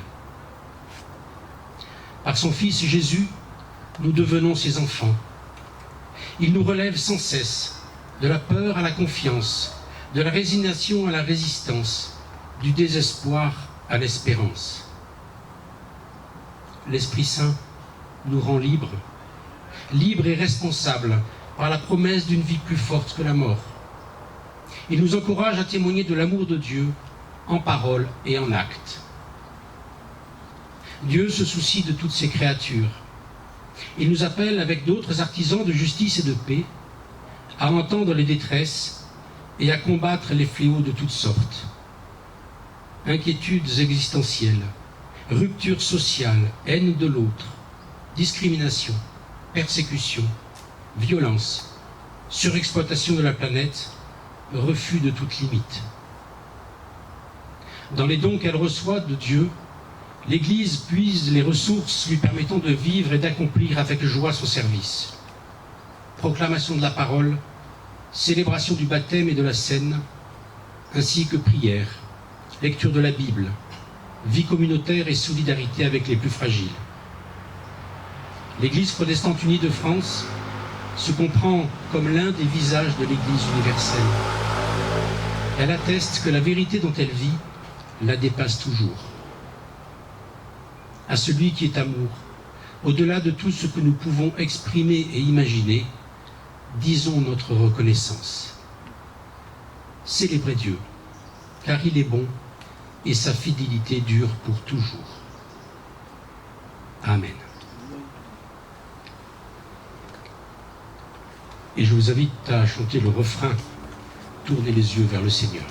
Par son Fils Jésus, nous devenons ses enfants. Il nous relève sans cesse, de la peur à la confiance, de la résignation à la résistance, du désespoir à l'espérance. L'Esprit Saint nous rend libres, libres et responsables par la promesse d'une vie plus forte que la mort. Il nous encourage à témoigner de l'amour de Dieu en parole et en acte. Dieu se soucie de toutes ses créatures. Il nous appelle avec d'autres artisans de justice et de paix à entendre les détresses et à combattre les fléaux de toutes sortes. Inquiétudes existentielles, rupture sociale, haine de l'autre, discrimination, persécution, violence, surexploitation de la planète, refus de toute limite. Dans les dons qu'elle reçoit de Dieu, l'Église puise les ressources lui permettant de vivre et d'accomplir avec joie son service. Proclamation de la parole, célébration du baptême et de la scène, ainsi que prière, lecture de la Bible, vie communautaire et solidarité avec les plus fragiles. L'Église protestante unie de France se comprend comme l'un des visages de l'Église universelle. Elle atteste que la vérité dont elle vit la dépasse toujours. À celui qui est amour, au-delà de tout ce que nous pouvons exprimer et imaginer, disons notre reconnaissance. Célébrez Dieu, car il est bon et sa fidélité dure pour toujours. Amen. Et je vous invite à chanter le refrain « Tournez les yeux vers le Seigneur ».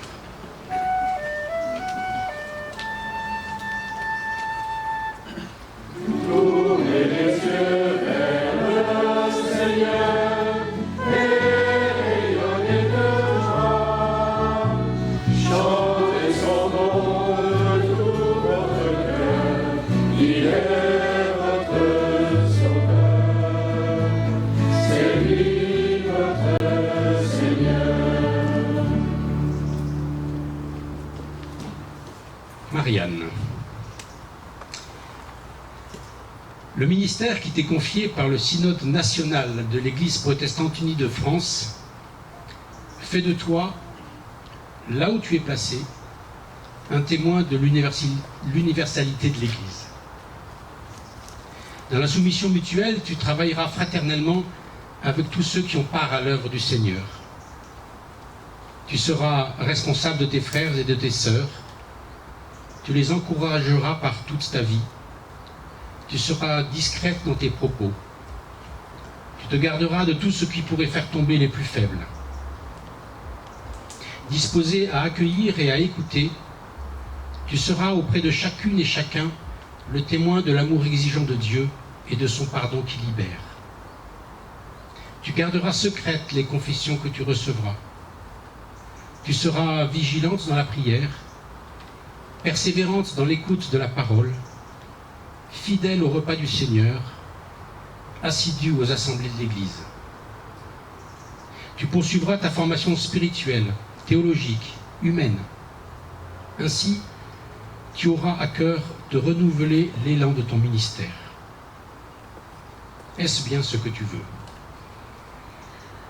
Marianne. Le ministère qui t'est confié par le Synode national de l'Église protestante unie de France fait de toi, là où tu es placé, un témoin de l'universalité de l'Église. Dans la soumission mutuelle, tu travailleras fraternellement avec tous ceux qui ont part à l'œuvre du Seigneur. Tu seras responsable de tes frères et de tes sœurs. Tu les encourageras par toute ta vie. Tu seras discrète dans tes propos. Tu te garderas de tout ce qui pourrait faire tomber les plus faibles. Disposé à accueillir et à écouter, tu seras auprès de chacune et chacun le témoin de l'amour exigeant de Dieu et de son pardon qui libère. Tu garderas secrètes les confessions que tu recevras. Tu seras vigilante dans la prière, persévérante dans l'écoute de la parole, fidèle au repas du Seigneur, assidue aux assemblées de l'Église. Tu poursuivras ta formation spirituelle, théologique, humaine. Ainsi, tu auras à cœur de renouveler l'élan de ton ministère. Est-ce bien ce que tu veux?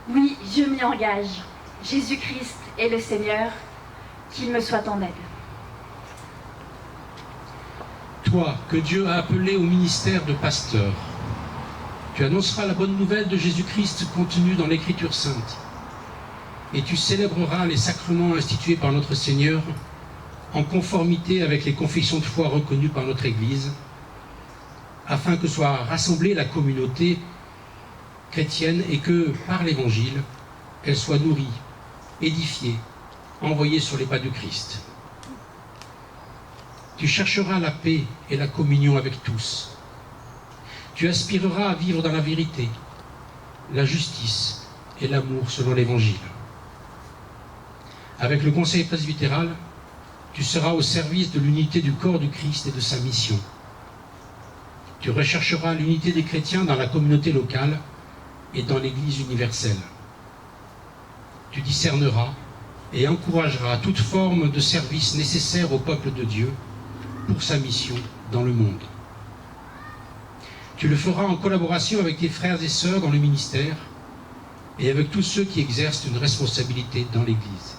Oui, je m'y engage. Jésus-Christ est le Seigneur, qu'il me soit en aide. Toi, que Dieu a appelé au ministère de pasteur, tu annonceras la bonne nouvelle de Jésus-Christ contenue dans l'Écriture sainte, et tu célébreras les sacrements institués par notre Seigneur en conformité avec les confessions de foi reconnues par notre Église, afin que soit rassemblée la communauté chrétienne et que, par l'Évangile, elle soit nourrie, édifiée, envoyée sur les pas du Christ. Tu chercheras la paix et la communion avec tous. Tu aspireras à vivre dans la vérité, la justice et l'amour selon l'Évangile. Avec le conseil presbytéral, tu seras au service de l'unité du corps du Christ et de sa mission. Tu rechercheras l'unité des chrétiens dans la communauté locale et dans l'Église universelle. Tu discerneras et encourageras toute forme de service nécessaire au peuple de Dieu pour sa mission dans le monde. Tu le feras en collaboration avec tes frères et sœurs dans le ministère et avec tous ceux qui exercent une responsabilité dans l'Église.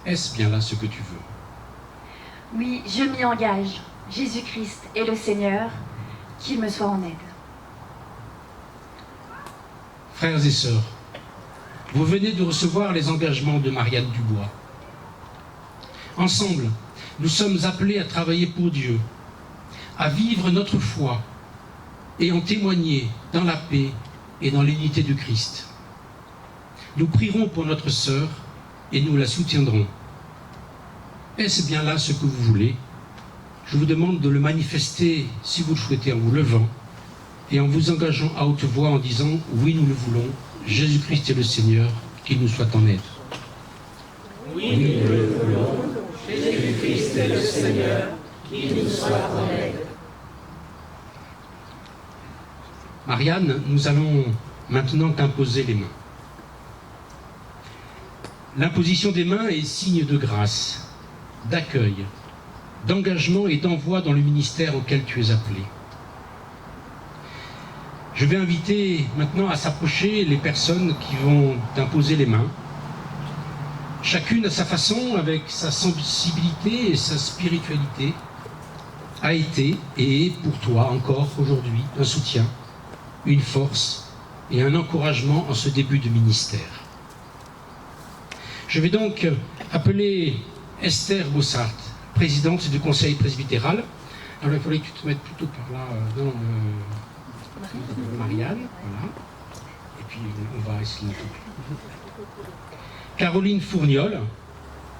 Est-ce bien là ce que tu veux? Oui, je m'y engage. Jésus-Christ est le Seigneur, qu'il me soit en aide. Frères et sœurs, vous venez de recevoir les engagements de Marianne Dubois. Ensemble, nous sommes appelés à travailler pour Dieu, à vivre notre foi et en témoigner dans la paix et dans l'unité du Christ. Nous prierons pour notre sœur et nous la soutiendrons. Est-ce bien là ce que vous voulez? Je vous demande de le manifester, si vous le souhaitez, en vous levant et en vous engageant à haute voix en disant « Oui, nous le voulons, Jésus-Christ est le Seigneur, qu'il nous soit en aide. » Oui, nous le voulons, Jésus-Christ est le Seigneur, qu'il nous soit en aide. Marianne, nous allons maintenant t'imposer les mains. L'imposition des mains est signe de grâce, d'accueil, d'engagement et d'envoi dans le ministère auquel tu es appelé. Je vais inviter maintenant à s'approcher les personnes qui vont t'imposer les mains, chacune à sa façon, avec sa sensibilité et sa spiritualité, a été et est pour toi encore aujourd'hui un soutien, une force et un encouragement en ce début de ministère. Je vais donc appeler Esther Bossart, présidente du conseil presbytéral. Alors il faudrait que tu te mettes plutôt par là, Marianne, voilà. Et puis on va essayer. Caroline Fourniol,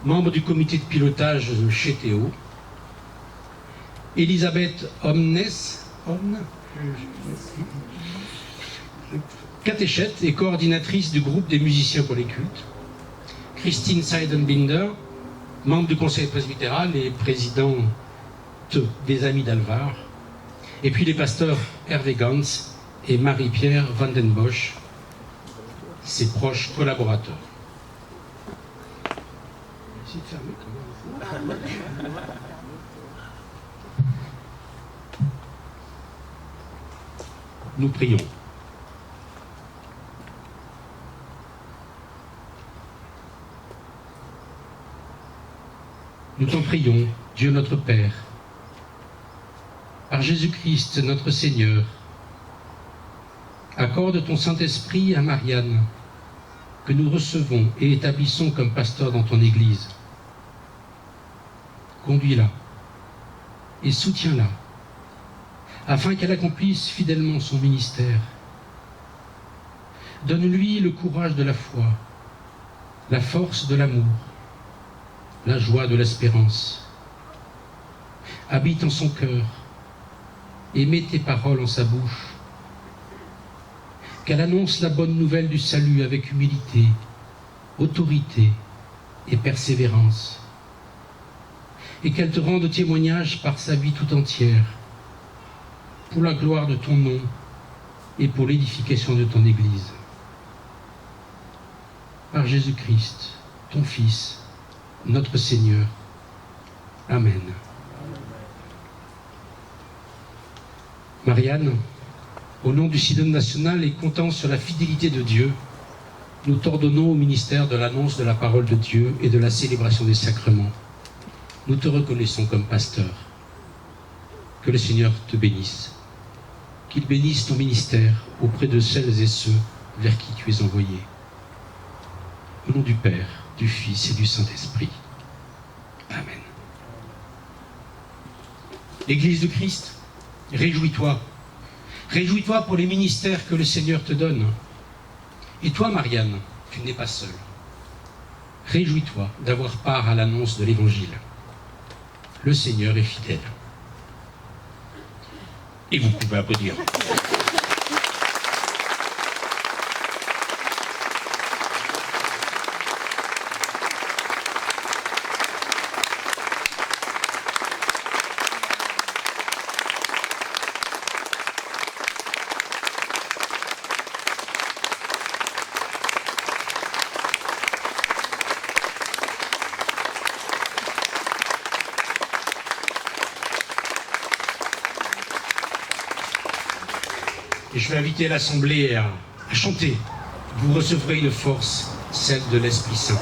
membre du comité de pilotage chez Théo. Elisabeth Omnes, catéchète et coordinatrice du groupe des musiciens pour les cultes. Christine Seidenbinder, membre du conseil presbytéral et présidente des Amis d'Alvar. Et puis les pasteurs Hervé Gans et Marie-Pierre Vandenbosch, ses proches collaborateurs. Essayez de fermer quand même. Nous prions. Nous t'en prions, Dieu notre Père, par Jésus-Christ notre Seigneur, accorde ton Saint-Esprit à Marianne, que nous recevons et établissons comme pasteur dans ton Église. Conduis-la et soutiens-la, afin qu'elle accomplisse fidèlement son ministère. Donne-lui le courage de la foi, la force de l'amour, la joie de l'espérance. Habite en son cœur et mets tes paroles en sa bouche. Qu'elle annonce la bonne nouvelle du salut avec humilité, autorité et persévérance. Et qu'elle te rende témoignage par sa vie tout entière, pour la gloire de ton nom et pour l'édification de ton Église. Par Jésus-Christ, ton Fils, notre Seigneur. Amen. Marianne, au nom du Synode national et comptant sur la fidélité de Dieu, nous t'ordonnons au ministère de l'annonce de la parole de Dieu et de la célébration des sacrements. Nous te reconnaissons comme pasteur. Que le Seigneur te bénisse. Qu'il bénisse ton ministère auprès de celles et ceux vers qui tu es envoyé. Au nom du Père, du Fils et du Saint-Esprit. Amen. L'Église du Christ, réjouis-toi. Réjouis-toi pour les ministères que le Seigneur te donne. Et toi, Marianne, tu n'es pas seule. Réjouis-toi d'avoir part à l'annonce de l'Évangile. Le Seigneur est fidèle. Et vous pouvez applaudir. Et je vais inviter l'Assemblée à chanter. Vous recevrez une force, celle de l'Esprit Saint.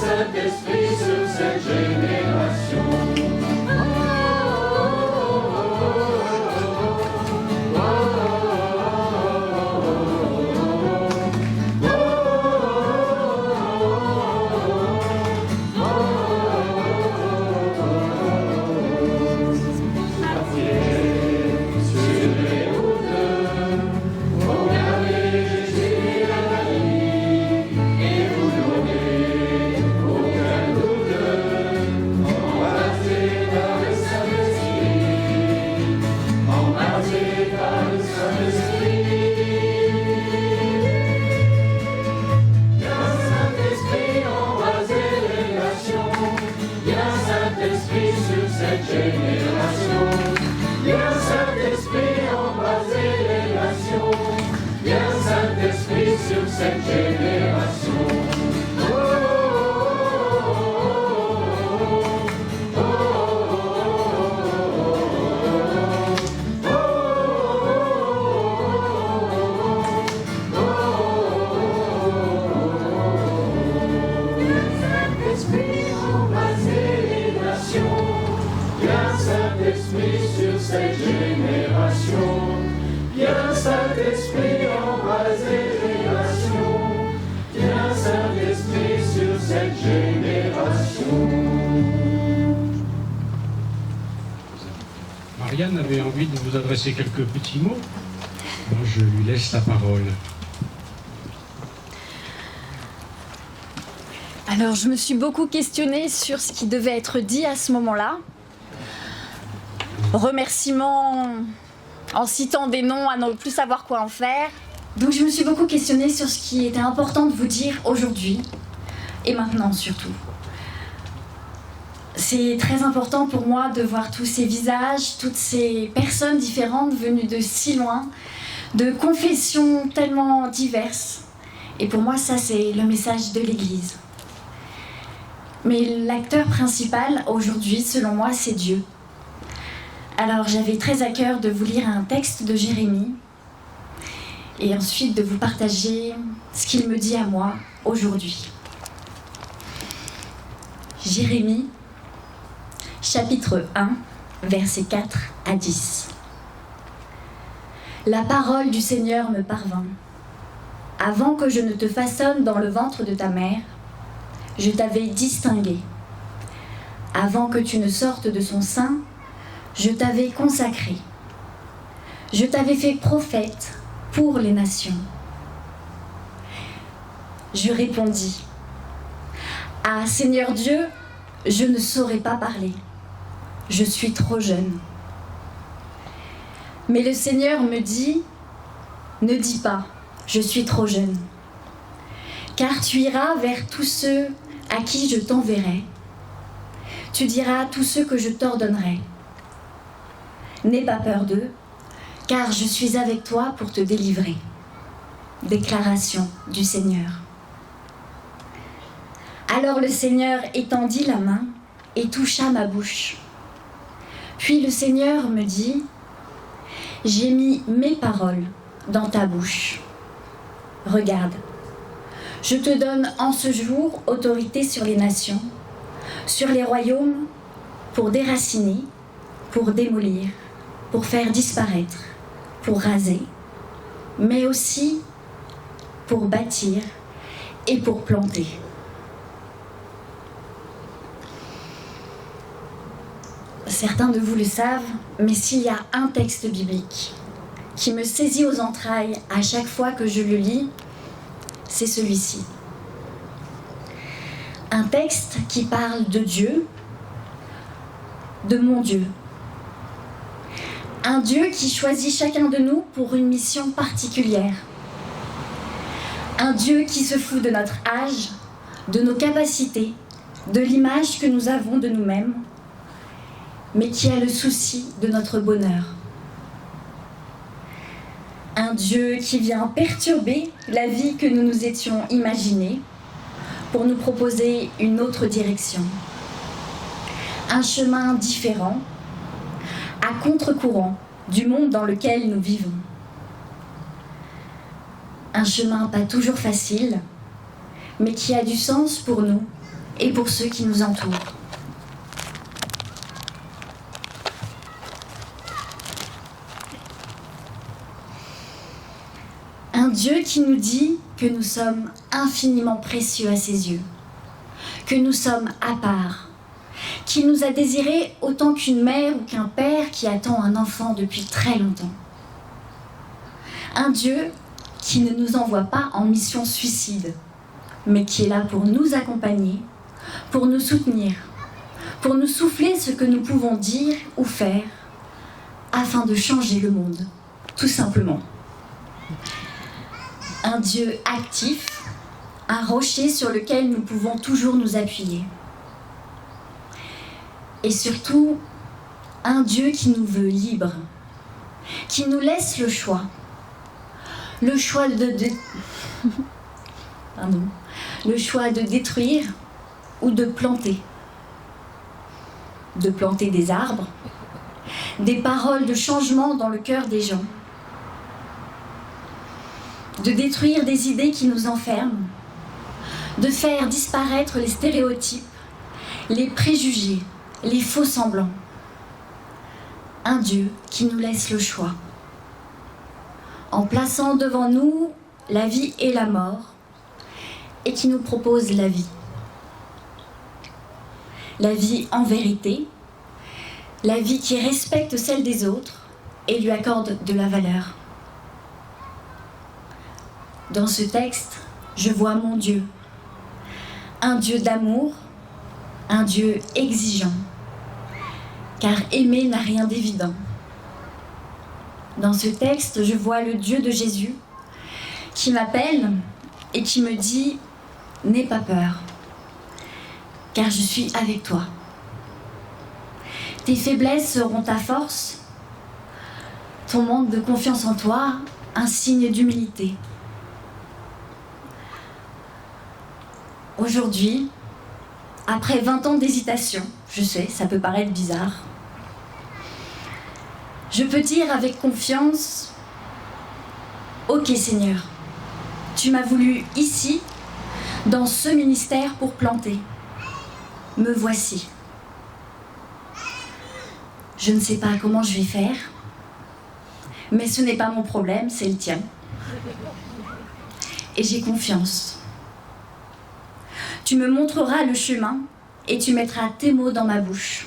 Saint-Esprit sur cette génération. Marianne avait envie de vous adresser quelques petits mots. Moi, je lui laisse la parole. Alors, je me suis beaucoup questionnée sur ce qui devait être dit à ce moment-là. Remerciements en citant des noms à ne plus savoir quoi en faire. Donc, je me suis beaucoup questionnée sur ce qui était important de vous dire aujourd'hui, et maintenant surtout. C'est très important pour moi de voir tous ces visages, toutes ces personnes différentes venues de si loin, de confessions tellement diverses. Et pour moi, ça, c'est le message de l'Église. Mais l'acteur principal, aujourd'hui, selon moi, c'est Dieu. Alors, j'avais très à cœur de vous lire un texte de Jérémie et ensuite de vous partager ce qu'il me dit à moi aujourd'hui. Jérémie, chapitre 1, versets 4 à 10. La parole du Seigneur me parvint. Avant que je ne te façonne dans le ventre de ta mère, je t'avais distingué. Avant que tu ne sortes de son sein, je t'avais consacré. Je t'avais fait prophète pour les nations. Je répondis, ah Seigneur Dieu, je ne saurais pas parler. Je suis trop jeune. Mais le Seigneur me dit, ne dis pas, je suis trop jeune. Car tu iras vers tous ceux à qui je t'enverrai. Tu diras tous ceux que je t'ordonnerai. N'aie pas peur d'eux, car je suis avec toi pour te délivrer. Déclaration du Seigneur. Alors le Seigneur étendit la main et toucha ma bouche. Puis le Seigneur me dit, j'ai mis mes paroles dans ta bouche. Regarde, je te donne en ce jour autorité sur les nations, sur les royaumes, pour déraciner, pour démolir, pour faire disparaître, pour raser, mais aussi pour bâtir et pour planter. Certains de vous le savent, mais s'il y a un texte biblique qui me saisit aux entrailles à chaque fois que je le lis, c'est celui-ci. Un texte qui parle de Dieu, de mon Dieu. Un Dieu qui choisit chacun de nous pour une mission particulière. Un Dieu qui se fout de notre âge, de nos capacités, de l'image que nous avons de nous-mêmes, mais qui a le souci de notre bonheur. Un Dieu qui vient perturber la vie que nous nous étions imaginée pour nous proposer une autre direction. Un chemin différent, à contre-courant du monde dans lequel nous vivons. Un chemin pas toujours facile, mais qui a du sens pour nous et pour ceux qui nous entourent. Un Dieu qui nous dit que nous sommes infiniment précieux à ses yeux, que nous sommes à part, qui nous a désirés autant qu'une mère ou qu'un père qui attend un enfant depuis très longtemps. Un Dieu qui ne nous envoie pas en mission suicide, mais qui est là pour nous accompagner, pour nous soutenir, pour nous souffler ce que nous pouvons dire ou faire, afin de changer le monde, tout simplement. Un Dieu actif, un rocher sur lequel nous pouvons toujours nous appuyer. Et surtout, un Dieu qui nous veut libres, qui nous laisse le choix. Le choix le choix de détruire ou de planter. De planter des arbres, des paroles de changement dans le cœur des gens. De détruire des idées qui nous enferment, de faire disparaître les stéréotypes, les préjugés, les faux semblants. Un Dieu qui nous laisse le choix, en plaçant devant nous la vie et la mort, et qui nous propose la vie. La vie en vérité, la vie qui respecte celle des autres et lui accorde de la valeur. Dans ce texte, je vois mon Dieu, un Dieu d'amour, un Dieu exigeant, car aimer n'a rien d'évident. Dans ce texte, je vois le Dieu de Jésus qui m'appelle et qui me dit « N'aie pas peur, car je suis avec toi. Tes faiblesses seront ta force, ton manque de confiance en toi, un signe d'humilité. » Aujourd'hui, après 20 ans d'hésitation, je sais, ça peut paraître bizarre, je peux dire avec confiance, « Ok Seigneur, tu m'as voulu ici, dans ce ministère pour planter. Me voici. Je ne sais pas comment je vais faire, mais ce n'est pas mon problème, c'est le tien. Et j'ai confiance. Tu me montreras le chemin et tu mettras tes mots dans ma bouche.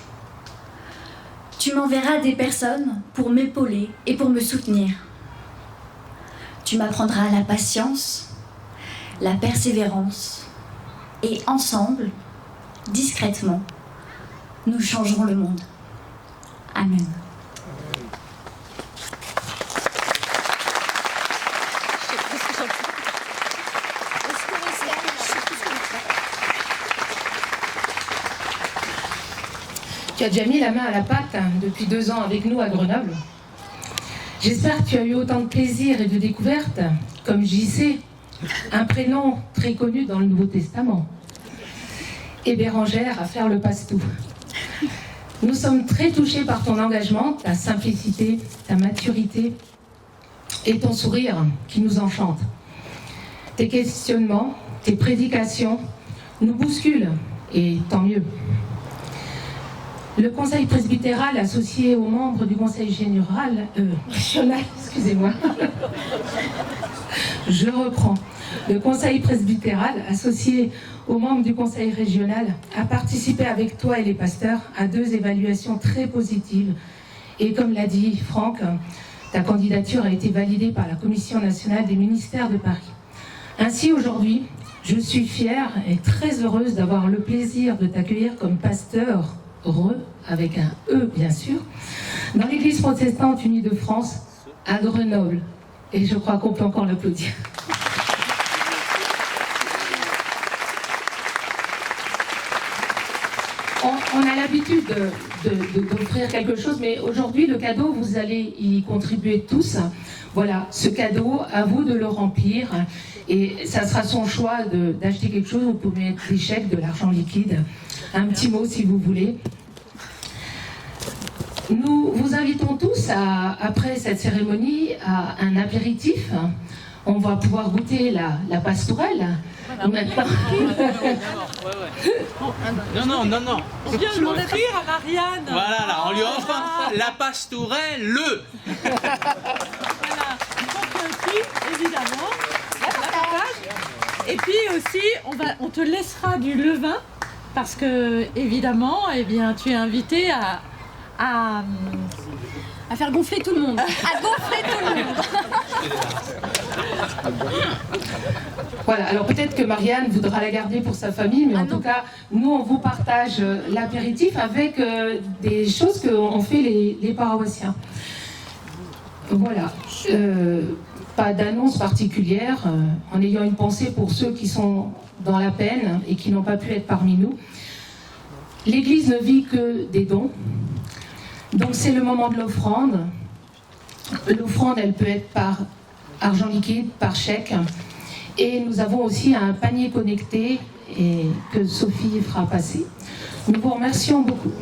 Tu m'enverras des personnes pour m'épauler et pour me soutenir. Tu m'apprendras la patience, la persévérance, et ensemble, discrètement, nous changerons le monde. Amen. Tu as déjà mis la main à la pâte depuis 2 ans avec nous à Grenoble. J'espère que tu as eu autant de plaisir et de découverte comme JC, un prénom très connu dans le Nouveau Testament, et Bérangère à faire le passe-tout. Nous sommes très touchés par ton engagement, ta simplicité, ta maturité et ton sourire qui nous enchante. Tes questionnements, tes prédications nous bousculent, et tant mieux. Le conseil presbytéral associé aux membres du conseil régional, excusez-moi, je reprends. Le conseil presbytéral associé aux membres du conseil régional a participé avec toi et les pasteurs à 2 évaluations très positives. Et comme l'a dit Franck, ta candidature a été validée par la Commission nationale des ministères de Paris. Ainsi, aujourd'hui, je suis fière et très heureuse d'avoir le plaisir de t'accueillir comme pasteur, avec un E bien sûr, dans l'Église protestante unie de France à Grenoble. Et je crois qu'on peut encore l'applaudir. On a l'habitude d'offrir quelque chose, mais aujourd'hui, le cadeau, vous allez y contribuer tous. Voilà, ce cadeau, à vous de le remplir. Et ça sera son choix d'acheter quelque chose. Vous pouvez mettre des chèques, de l'argent liquide. Un petit mot si vous voulez. Nous vous invitons tous, après cette cérémonie, à un apéritif. On va pouvoir goûter la pastourelle. Maintenant. Non. On vient de l'offrir à Marianne. Voilà, là, on lui offre la pastourelle. Voilà. Donc aussi, évidemment, la partage. Et puis aussi, on te laissera du levain parce que évidemment, eh bien, tu es invité à faire gonfler tout le monde. À gonfler tout le monde. Voilà, alors peut-être que Marianne voudra la garder pour sa famille, mais en tout cas, nous, on vous partage l'apéritif avec des choses qu'ont fait les paroissiens. Voilà. Pas d'annonce particulière, en ayant une pensée pour ceux qui sont dans la peine et qui n'ont pas pu être parmi nous. L'Église ne vit que des dons. Donc c'est le moment de l'offrande. L'offrande, elle peut être par argent liquide, par chèque. Et nous avons aussi un panier connecté et que Sophie fera passer. Nous vous remercions beaucoup.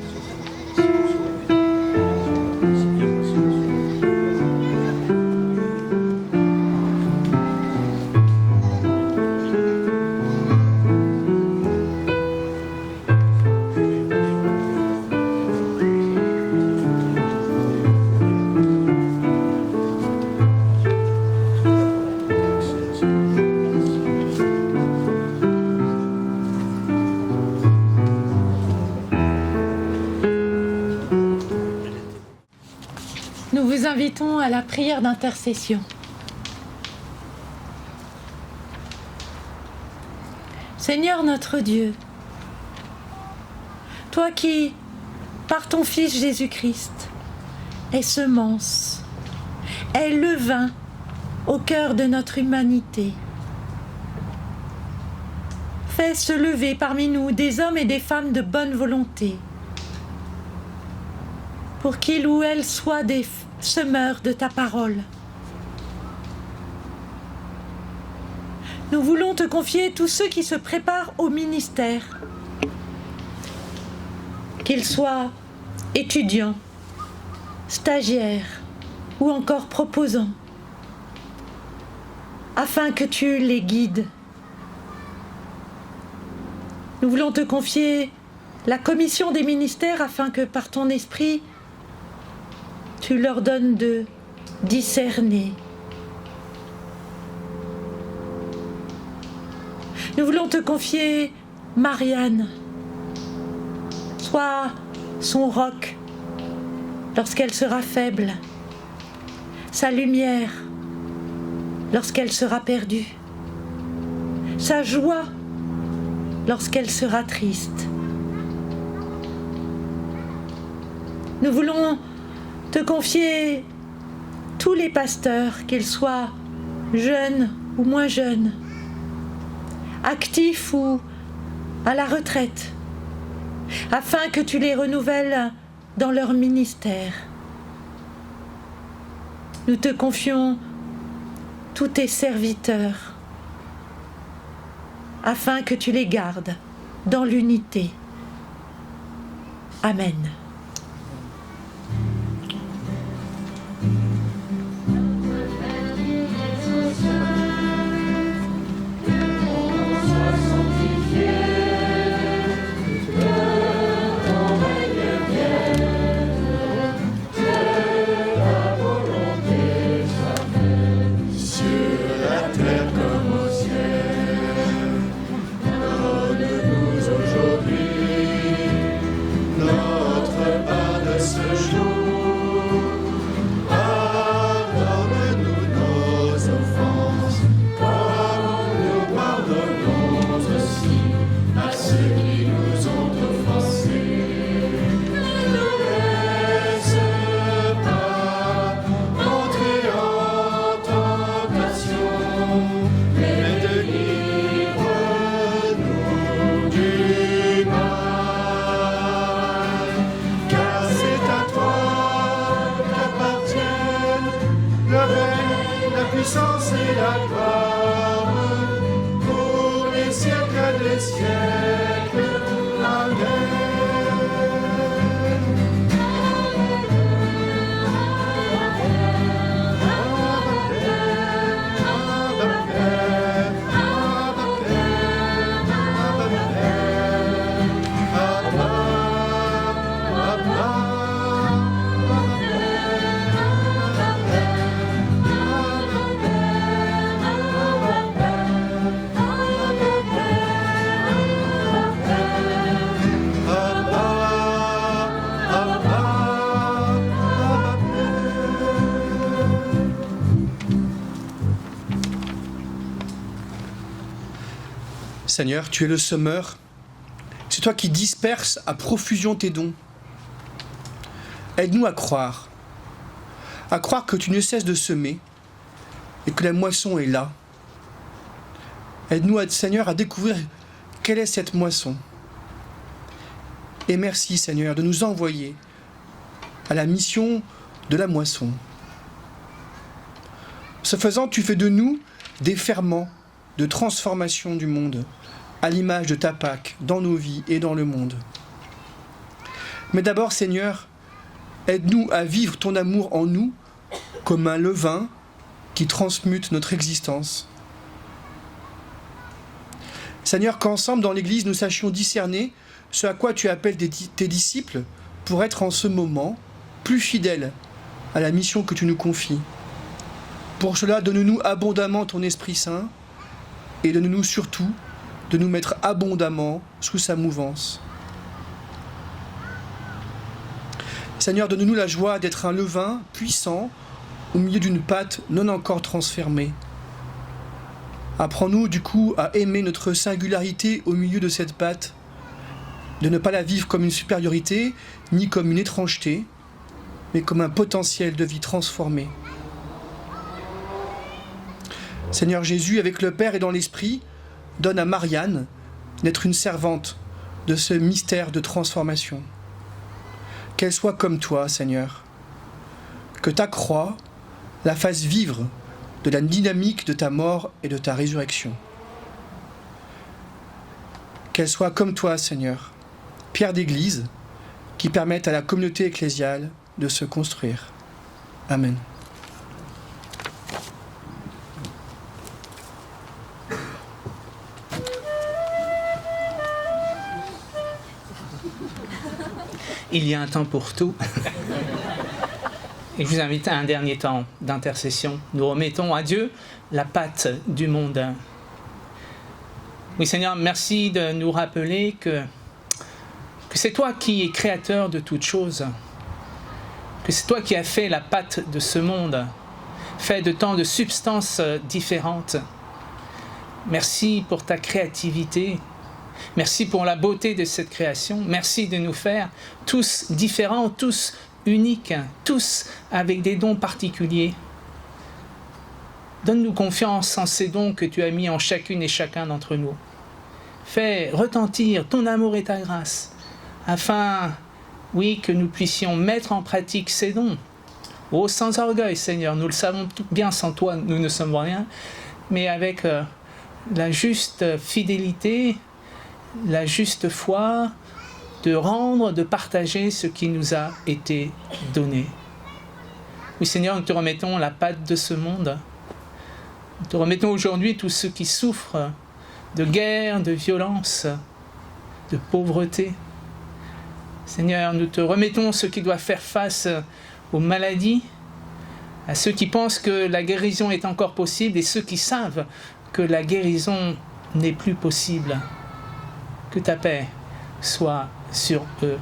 invitons à la prière d'intercession. Seigneur notre Dieu, toi qui, par ton Fils Jésus-Christ, es semence, es levain au cœur de notre humanité, fais se lever parmi nous des hommes et des femmes de bonne volonté, pour qu'ils ou elles soient des semeurs de ta parole. Nous voulons te confier tous ceux qui se préparent au ministère, qu'ils soient étudiants, stagiaires ou encore proposants, afin que tu les guides. Nous voulons te confier la commission des ministères afin que par ton esprit, tu leur donnes de discerner. Nous voulons te confier Marianne. Sois son roc lorsqu'elle sera faible, sa lumière lorsqu'elle sera perdue, sa joie lorsqu'elle sera triste. Nous voulons te confier tous les pasteurs, qu'ils soient jeunes ou moins jeunes, actifs ou à la retraite, afin que tu les renouvelles dans leur ministère. Nous te confions tous tes serviteurs, afin que tu les gardes dans l'unité. Amen. Seigneur, tu es le semeur. C'est toi qui disperses à profusion tes dons. Aide-nous à croire que tu ne cesses de semer et que la moisson est là. Aide-nous, Seigneur, à découvrir quelle est cette moisson. Et merci, Seigneur, de nous envoyer à la mission de la moisson. Ce faisant, tu fais de nous des ferments de transformation du monde, à l'image de ta Pâque, dans nos vies et dans le monde. Mais d'abord, Seigneur, aide-nous à vivre ton amour en nous comme un levain qui transmute notre existence. Seigneur, qu'ensemble dans l'Église nous sachions discerner ce à quoi tu appelles tes disciples pour être en ce moment plus fidèles à la mission que tu nous confies. Pour cela, donne-nous abondamment ton Esprit Saint et donne-nous surtout de nous mettre abondamment sous sa mouvance. Seigneur, donne-nous la joie d'être un levain puissant au milieu d'une pâte non encore transformée. Apprends-nous du coup à aimer notre singularité au milieu de cette pâte, de ne pas la vivre comme une supériorité, ni comme une étrangeté, mais comme un potentiel de vie transformée. Seigneur Jésus, avec le Père et dans l'Esprit, donne à Marianne d'être une servante de ce mystère de transformation. Qu'elle soit comme toi, Seigneur. Que ta croix la fasse vivre de la dynamique de ta mort et de ta résurrection. Qu'elle soit comme toi, Seigneur, pierre d'église qui permette à la communauté ecclésiale de se construire. Amen. Il y a un temps pour tout. Et je vous invite à un dernier temps d'intercession. Nous remettons à Dieu la pâte du monde. Oui, Seigneur, merci de nous rappeler que c'est toi qui es créateur de toutes choses, que c'est toi qui as fait la pâte de ce monde, fait de tant de substances différentes. Merci pour ta créativité. Merci pour la beauté de cette création. Merci de nous faire tous différents, tous uniques, tous avec des dons particuliers. Donne-nous confiance en ces dons que tu as mis en chacune et chacun d'entre nous. Fais retentir ton amour et ta grâce, afin, oui, que nous puissions mettre en pratique ces dons. Oh, sans orgueil, Seigneur, nous le savons bien, sans toi, nous ne sommes rien, mais avec la juste fidélité, la juste foi, de rendre, de partager ce qui nous a été donné. Oui, Seigneur, nous te remettons la pâte de ce monde. Nous te remettons aujourd'hui tous ceux qui souffrent de guerre, de violence, de pauvreté. Seigneur, nous te remettons ceux qui doivent faire face aux maladies, à ceux qui pensent que la guérison est encore possible et ceux qui savent que la guérison n'est plus possible. Que ta paix soit sur eux.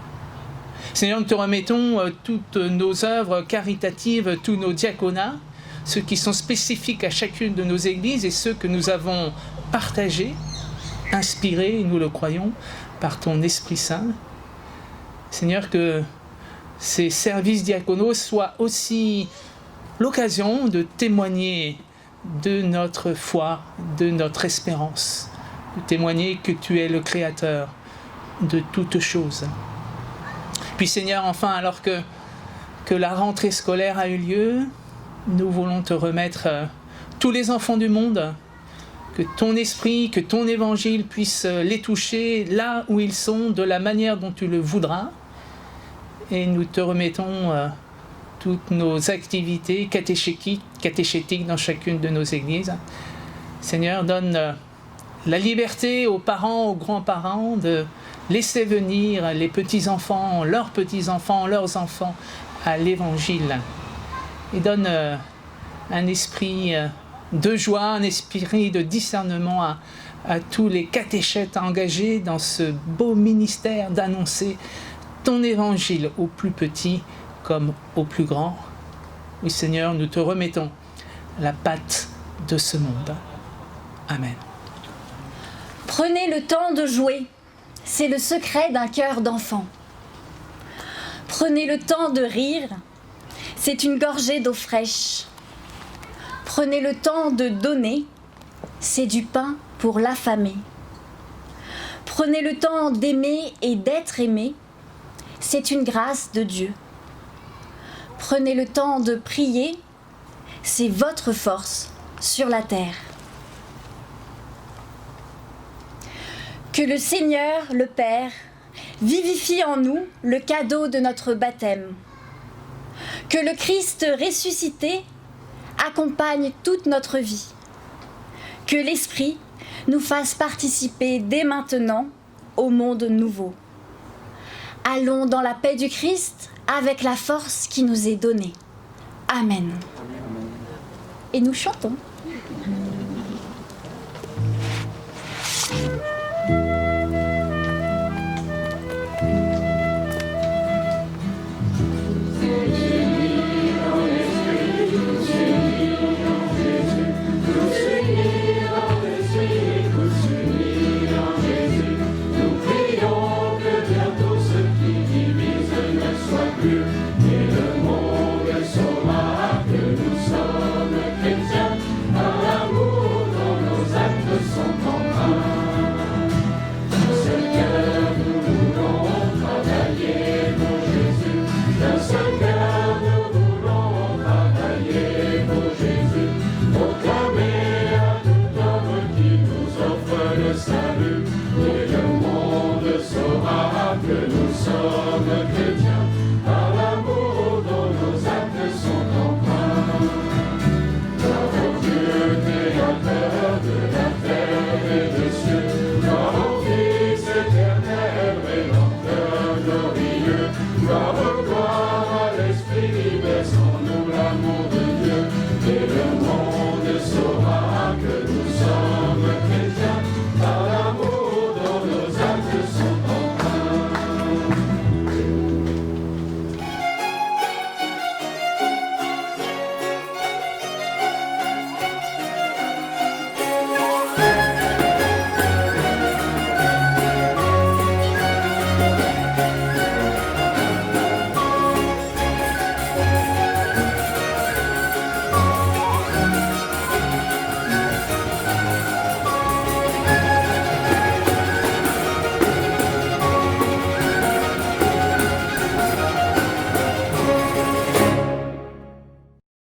Seigneur, nous te remettons toutes nos œuvres caritatives, tous nos diaconats, ceux qui sont spécifiques à chacune de nos églises et ceux que nous avons partagés, inspirés, nous le croyons, par ton Esprit Saint. Seigneur, que ces services diaconaux soient aussi l'occasion de témoigner de notre foi, de notre espérance, de témoigner que tu es le Créateur de toutes choses. Puis Seigneur, enfin, alors que la rentrée scolaire a eu lieu, nous voulons te remettre tous les enfants du monde, que ton esprit, que ton évangile puisse les toucher là où ils sont, de la manière dont tu le voudras. Et nous te remettons toutes nos activités catéchétiques dans chacune de nos églises. Seigneur, donne la liberté aux parents, aux grands-parents de laisser venir les petits-enfants, leurs enfants à l'Évangile. Et donne un esprit de joie, un esprit de discernement à tous les catéchètes engagés dans ce beau ministère d'annoncer ton Évangile aux plus petits comme aux plus grands. Oui Seigneur, nous te remettons la pâte de ce monde. Amen. Prenez le temps de jouer. C'est le secret d'un cœur d'enfant. Prenez le temps de rire. C'est une gorgée d'eau fraîche. Prenez le temps de donner. C'est du pain pour l'affamé. Prenez le temps d'aimer et d'être aimé. C'est une grâce de Dieu. Prenez le temps de prier. C'est votre force sur la terre. Que le Seigneur, le Père, vivifie en nous le cadeau de notre baptême. Que le Christ ressuscité accompagne toute notre vie. Que l'Esprit nous fasse participer dès maintenant au monde nouveau. Allons dans la paix du Christ avec la force qui nous est donnée. Amen. Et nous chantons. Amen.